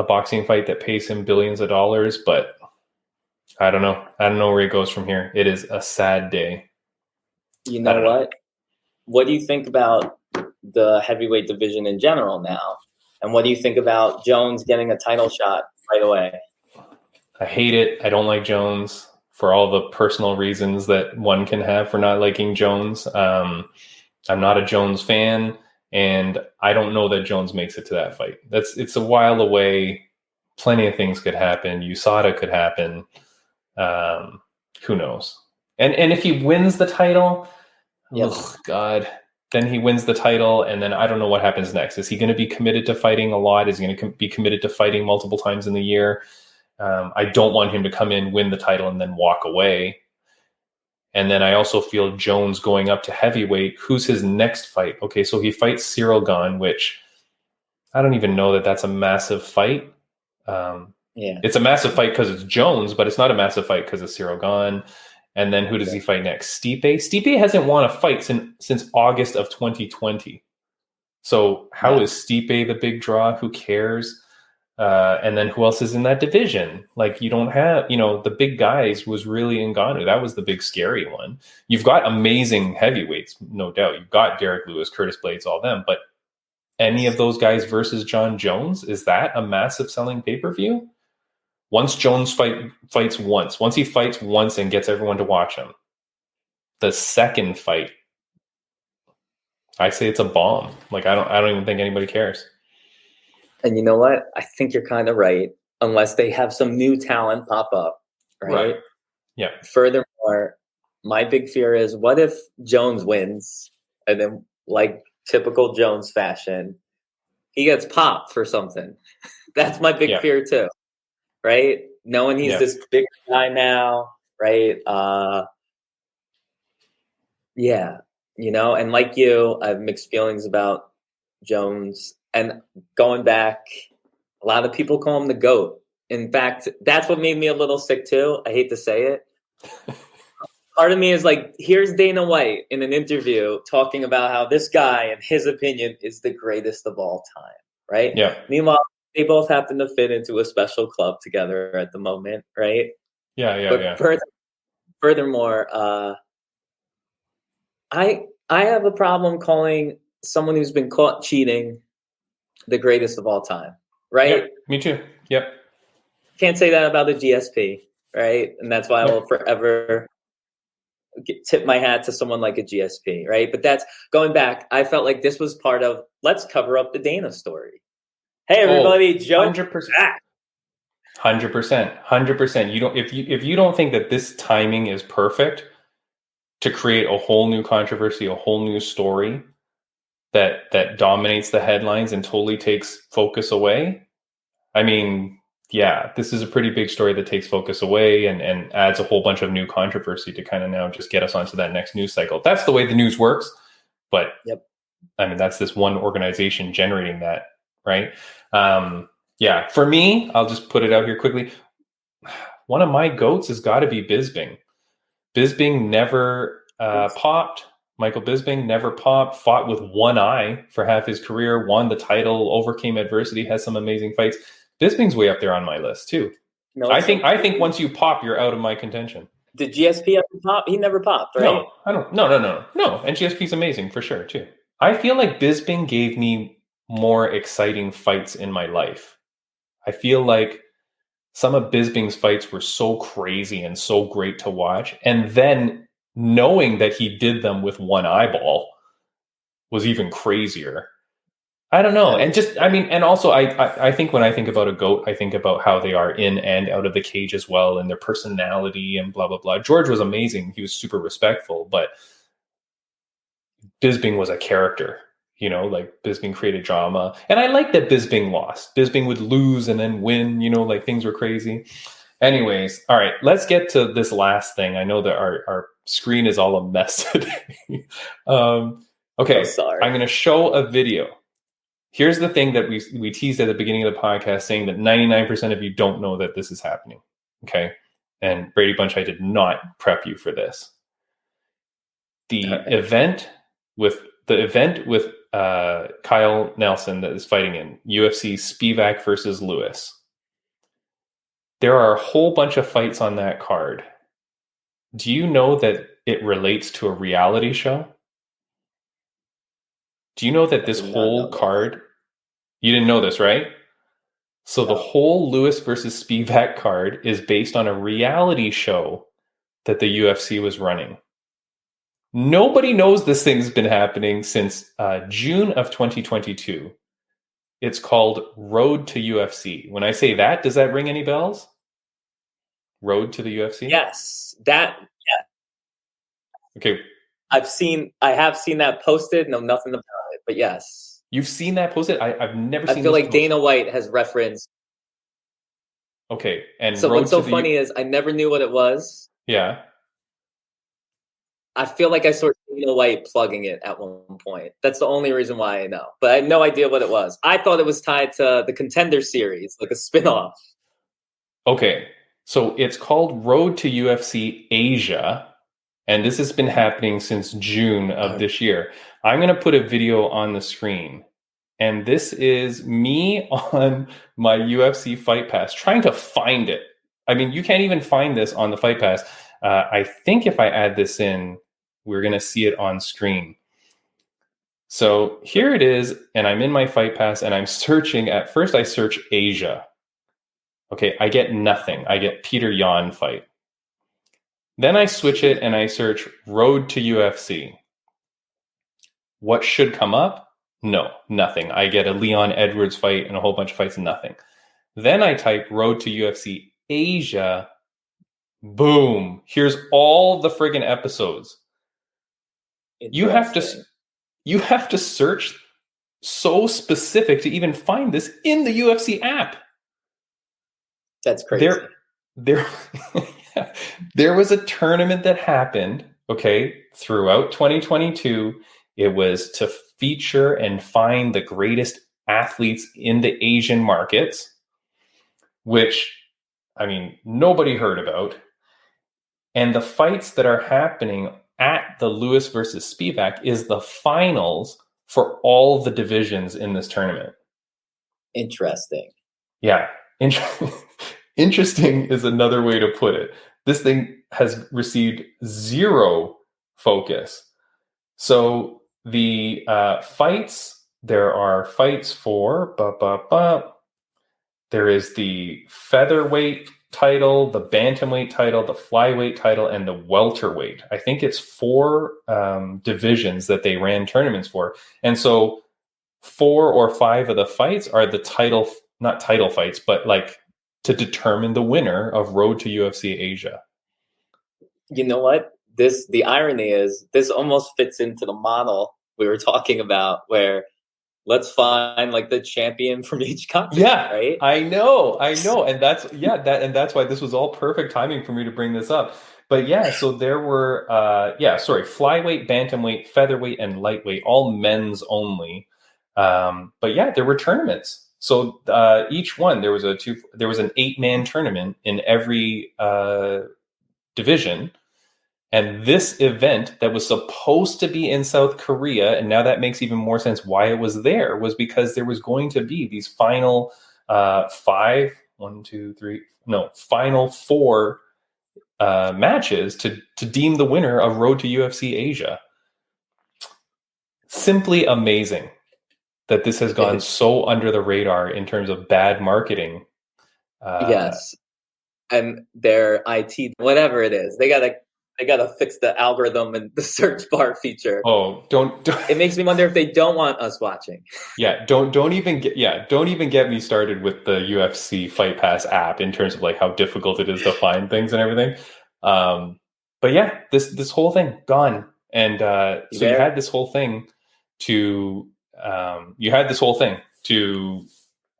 boxing fight that pays him billions of dollars, but I don't know. I don't know where he goes from here. It is a sad day. You know what? What do you think about the heavyweight division in general now? And what do you think about Jones getting a title shot right away? I hate it. I don't like Jones for all the personal reasons that one can have for not liking Jones. I'm not a Jones fan, and I don't know that Jones makes it to that fight. It's a while away. Plenty of things could happen. USADA could happen. Who knows? And if he wins the title, oh God, then he wins the title, and then I don't know what happens next. Is he going to be committed to fighting a lot? Is he going to be committed to fighting multiple times in the year? I don't want him to come in, win the title, and then walk away. And then I also feel Jones going up to heavyweight. Who's his next fight? Okay, so he fights Cyril Gane, which I don't even know that that's a massive fight. It's a massive fight because it's Jones, but it's not a massive fight because it's Cyril Gane. And then who does he fight next? Stipe? Stipe hasn't won a fight since August of 2020. So how is Stipe the big draw? Who cares? And then who else is in that division? Like, you don't have, the big guys was really Ngannou. That was the big scary one. You've got amazing heavyweights, no doubt. You've got Derek Lewis, Curtis Blades, all them. But any of those guys versus John Jones, is that a massive selling pay-per-view? Once Jones fights once he fights once and gets everyone to watch him, the second fight, I say it's a bomb. Like, I don't even think anybody cares. And you know what? I think you're kind of right, unless they have some new talent pop up, right? Yeah. Furthermore, my big fear is, what if Jones wins and then, like typical Jones fashion, he gets popped for something? That's my big fear too, right? Knowing he's this big guy now, right? And like you, I have mixed feelings about Jones. And going back, a lot of people call him the GOAT. In fact, that's what made me a little sick too. I hate to say it. Part of me is like, here's Dana White in an interview talking about how this guy, in his opinion, is the greatest of all time, right? Yeah. Meanwhile, they both happen to fit into a special club together at the moment, right? Yeah. Furthermore, I have a problem calling someone who's been caught cheating the greatest of all time, right? Yep, me too. Yep. Can't say that about the GSP, right? And that's why I will forever tip my hat to someone like a GSP, right? But that's going back. I felt like this was part of, let's cover up the Dana story. Hey, everybody, Joe. 100%. 100%. You don't, if you don't think that this timing is perfect to create a whole new controversy, a whole new story that dominates the headlines and totally takes focus away. I mean, this is a pretty big story that takes focus away and adds a whole bunch of new controversy to kind of now just get us onto that next news cycle. That's the way the news works. But I mean, that's this one organization generating that, right? For me, I'll just put it out here quickly. One of my GOATs has got to be Bisping. Bisping never popped. Michael Bisping never popped, fought with one eye for half his career, won the title, overcame adversity, has some amazing fights. Bisping's way up there on my list too. No, I think once you pop, you're out of my contention. Did GSP ever pop? He never popped, right? No, I don't. No. And GSP's amazing for sure too. I feel like Bisping gave me more exciting fights in my life. I feel like some of Bisping's fights were so crazy and so great to watch, and then knowing that he did them with one eyeball was even crazier. I don't know. And just, I mean, and also I think when I think about a GOAT, I think about how they are in and out of the cage as well, and their personality and blah, blah, blah. George was amazing. He was super respectful, but Bisping was a character, like Bisping created drama. And I like that Bisping lost. Bisping would lose and then win, like things were crazy. Anyways, all right, let's get to this last thing. I know that our screen is all a mess today. Okay, sorry. I'm going to show a video. Here's the thing that we teased at the beginning of the podcast, saying that 99% of you don't know that this is happening. Okay, and Braydbunch, I did not prep you for this. the Alright. event with Kyle Nelson that is fighting in UFC Spivak versus Lewis. There are a whole bunch of fights on that card. Do you know that it relates to a reality show? Do you know that this whole card, you didn't know this, right? So the whole Lewis versus Spivak card is based on a reality show that the UFC was running. Nobody knows this thing's been happening since June of 2022. It's called Road to UFC. When I say that, does that ring any bells? Road to the UFC? Yes, yeah. Okay. I have seen that posted. Know nothing about it, but yes. You've seen that posted? I've never seen I feel this like post. Dana White has referenced. Okay. And so what's so funny is I never knew what it was. Yeah. I feel like I saw Dana White plugging it at one point. That's the only reason why I know. But I had no idea what it was. I thought it was tied to the Contender series, like a spinoff. Okay. So it's called Road to UFC Asia. And this has been happening since June of this year. I'm going to put a video on the screen. And this is me on my UFC Fight Pass trying to find it. I mean, you can't even find this on the Fight Pass. I think if I add this in, we're going to see it on screen. So here it is. And I'm in my Fight Pass and I'm searching. At first, I search Asia. Okay, I get nothing. I get Peter Yan fight. Then I switch it and I search Road to UFC. What should come up? No, nothing. I get a Leon Edwards fight and a whole bunch of fights, nothing. Then I type Road to UFC Asia. Boom. Here's all the friggin' episodes. You have to search so specific to even find this in the UFC app. That's crazy. There was a tournament that happened, okay, throughout 2022. It was to feature and find the greatest athletes in the Asian markets, which, I mean, nobody heard about. And the fights that are happening at the Lewis versus Spivak is the finals for all the divisions in this tournament. Interesting. Yeah. Interesting is another way to put it. This thing has received zero focus. So the fights, there are fights for, there is the featherweight title, the bantamweight title, the flyweight title, and the welterweight. I think it's 4 divisions that they ran tournaments for. And so 4 or 5 of the fights are the title, not title fights, but like to determine the winner of Road to UFC Asia. You know what? The irony is this almost fits into the model we were talking about where let's find like the champion from each continent. Yeah, right. I know. And that's why this was all perfect timing for me to bring this up. But yeah, so there were, flyweight, bantamweight, featherweight, and lightweight, all men's only. But yeah, there were tournaments. So each one, there was an 8-man tournament in every division. And this event that was supposed to be in South Korea, and now that makes even more sense why it was there, was because there was going to be these final final 4 matches to deem the winner of Road to UFC Asia. Simply amazing that this has gone so under the radar in terms of bad marketing. Yes. And their IT, whatever it is, they gotta fix the algorithm and the search bar feature. Oh, don't. It makes me wonder if they don't want us watching. Yeah, don't even get me started with the UFC Fight Pass app in terms of like how difficult it is to find things and everything. But yeah, this whole thing gone, and so you had this whole thing to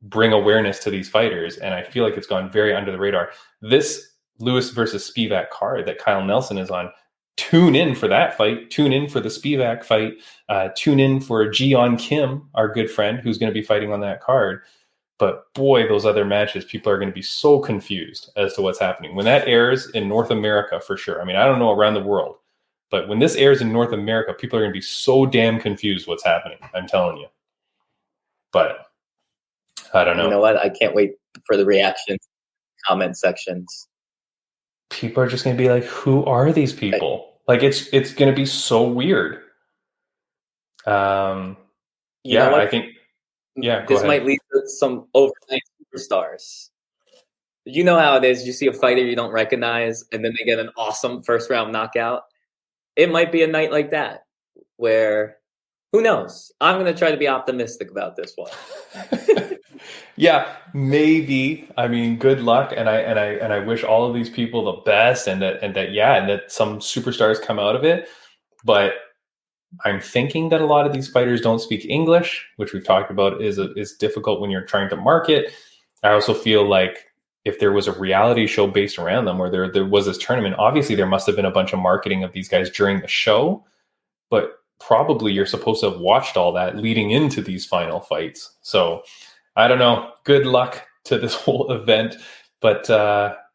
bring awareness to these fighters, and I feel like it's gone very under the radar. This Lewis versus Spivak card that Kyle Nelson is on, tune in for that fight, tune in for the Spivak fight, tune in for Jeon Kim, our good friend, who's going to be fighting on that card. But boy, those other matches, people are going to be so confused as to what's happening. When that airs in North America, for sure. I mean, I don't know around the world, But when this airs in North America, people are going to be so damn confused what's happening. I'm telling you. But I don't know. You know what? I can't wait for the reaction comment sections. People are just going to be like, who are these people? Like, it's going to be so weird. You know Yeah, what? I think, yeah, go this ahead. might lead to some overnight superstars. You know how it is. You see a fighter you don't recognize, and then they get an awesome first round knockout. It might be a night like that where, who knows? I'm going to try to be optimistic about this one. Yeah, maybe. I mean, good luck, and I wish all of these people the best, and that some superstars come out of it. But I'm thinking that a lot of these fighters don't speak English, which we've talked about is difficult when you're trying to market. I also feel like if there was a reality show based around them, or there was this tournament, obviously there must have been a bunch of marketing of these guys during the show, but probably you're supposed to have watched all that leading into these final fights. So I don't know. Good luck to this whole event. But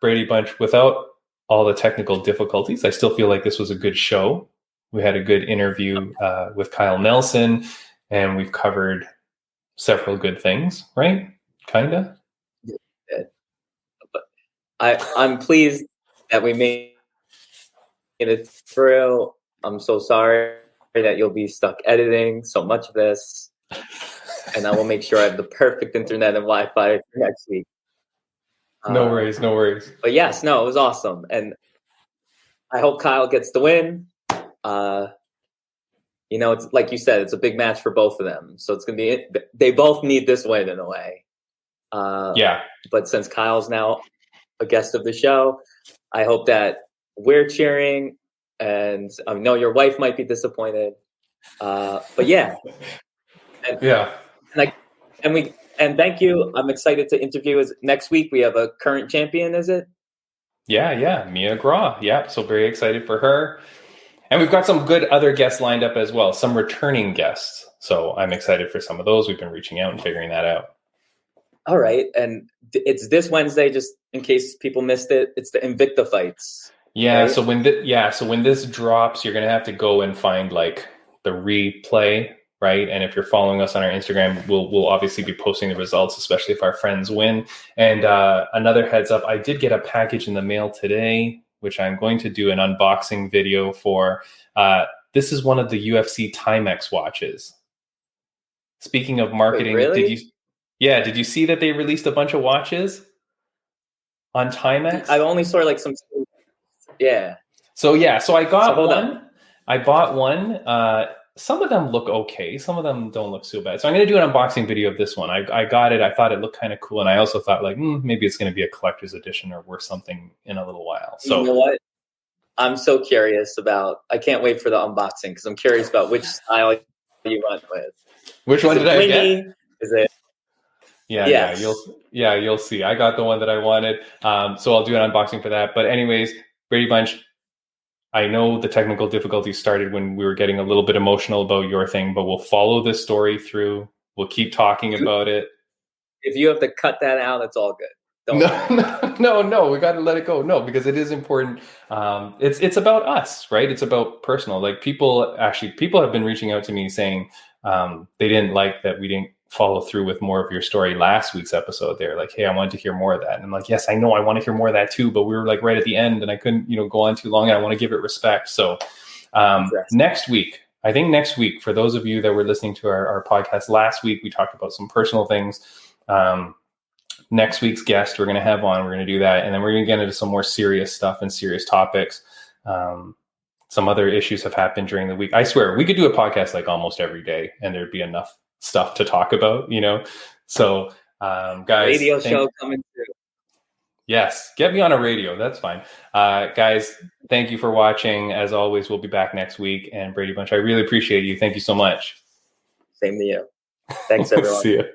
Braydbunch, without all the technical difficulties, I still feel like this was a good show. We had a good interview with Kyle Nelson, and we've covered several good things, right? Kinda. I'm pleased that we made it through. I'm so sorry that you'll be stuck editing so much of this. And I will make sure I have the perfect internet and Wi-Fi for next week. No worries. But yes, no, it was awesome. And I hope Kyle gets the win. It's like you said, it's a big match for both of them. So it's going to be, they both need this win in a way. Yeah. But since Kyle's now a guest of the show, I hope that we're cheering, and I know your wife might be disappointed. But yeah. Yeah. And thank you. I'm excited to interview. Next week we have a current champion, is it? Yeah. Mia Gra. Yeah. So very excited for her. And we've got some good other guests lined up as well, some returning guests. So I'm excited for some of those. We've been reaching out and figuring that out. All right. And it's this Wednesday, just in case people missed it. It's the Invicta fights. Yeah. Right? So when this drops, you're going to have to go and find like the replay, right? And if you're following us on our Instagram, we'll obviously be posting the results, especially if our friends win. And another heads up, I did get a package in the mail today, which I'm going to do an unboxing video for. This is one of the UFC Timex watches. Speaking of marketing, wait, really? Did you see that they released a bunch of watches on Timex? I only saw like some. Yeah. So I got hold one. on. I bought one. Some of them look okay. Some of them don't look so bad. So I'm going to do an unboxing video of this one. I got it. I thought it looked kind of cool. And I also thought like, maybe it's going to be a collector's edition or worth something in a little while. So you know what? I'm so curious I can't wait for the unboxing because I'm curious about which style you went with. Which one did I get? Is it? Yeah, you'll see. I got the one that I wanted. So I'll do an unboxing for that. But anyways, Braydbunch, I know the technical difficulties started when we were getting a little bit emotional about your thing, but we'll follow this story through. We'll keep talking about it. If you have to cut that out, it's all good. No, we got to let it go. No, because it is important. It's about us, right? It's about personal. Like people have been reaching out to me saying they didn't like that we didn't follow through with more of your story last week's episode. They're like, hey, I wanted to hear more of that. And I'm like, yes, I know I want to hear more of that too, but we were like right at the end and I couldn't, go on too long and I want to give it respect. So next week, for those of you that were listening to our podcast last week, we talked about some personal things. Next week's guest we're going to have on, we're going to do that. And then we're going to get into some more serious stuff and serious topics. Some other issues have happened during the week. I swear we could do a podcast like almost every day and there'd be enough stuff to talk about, So, guys, radio show coming through. Yes, get me on a radio. That's fine. Guys, thank you for watching. As always, we'll be back next week. And Braydbunch, I really appreciate you. Thank you so much. Same to you. Thanks, everyone. See you.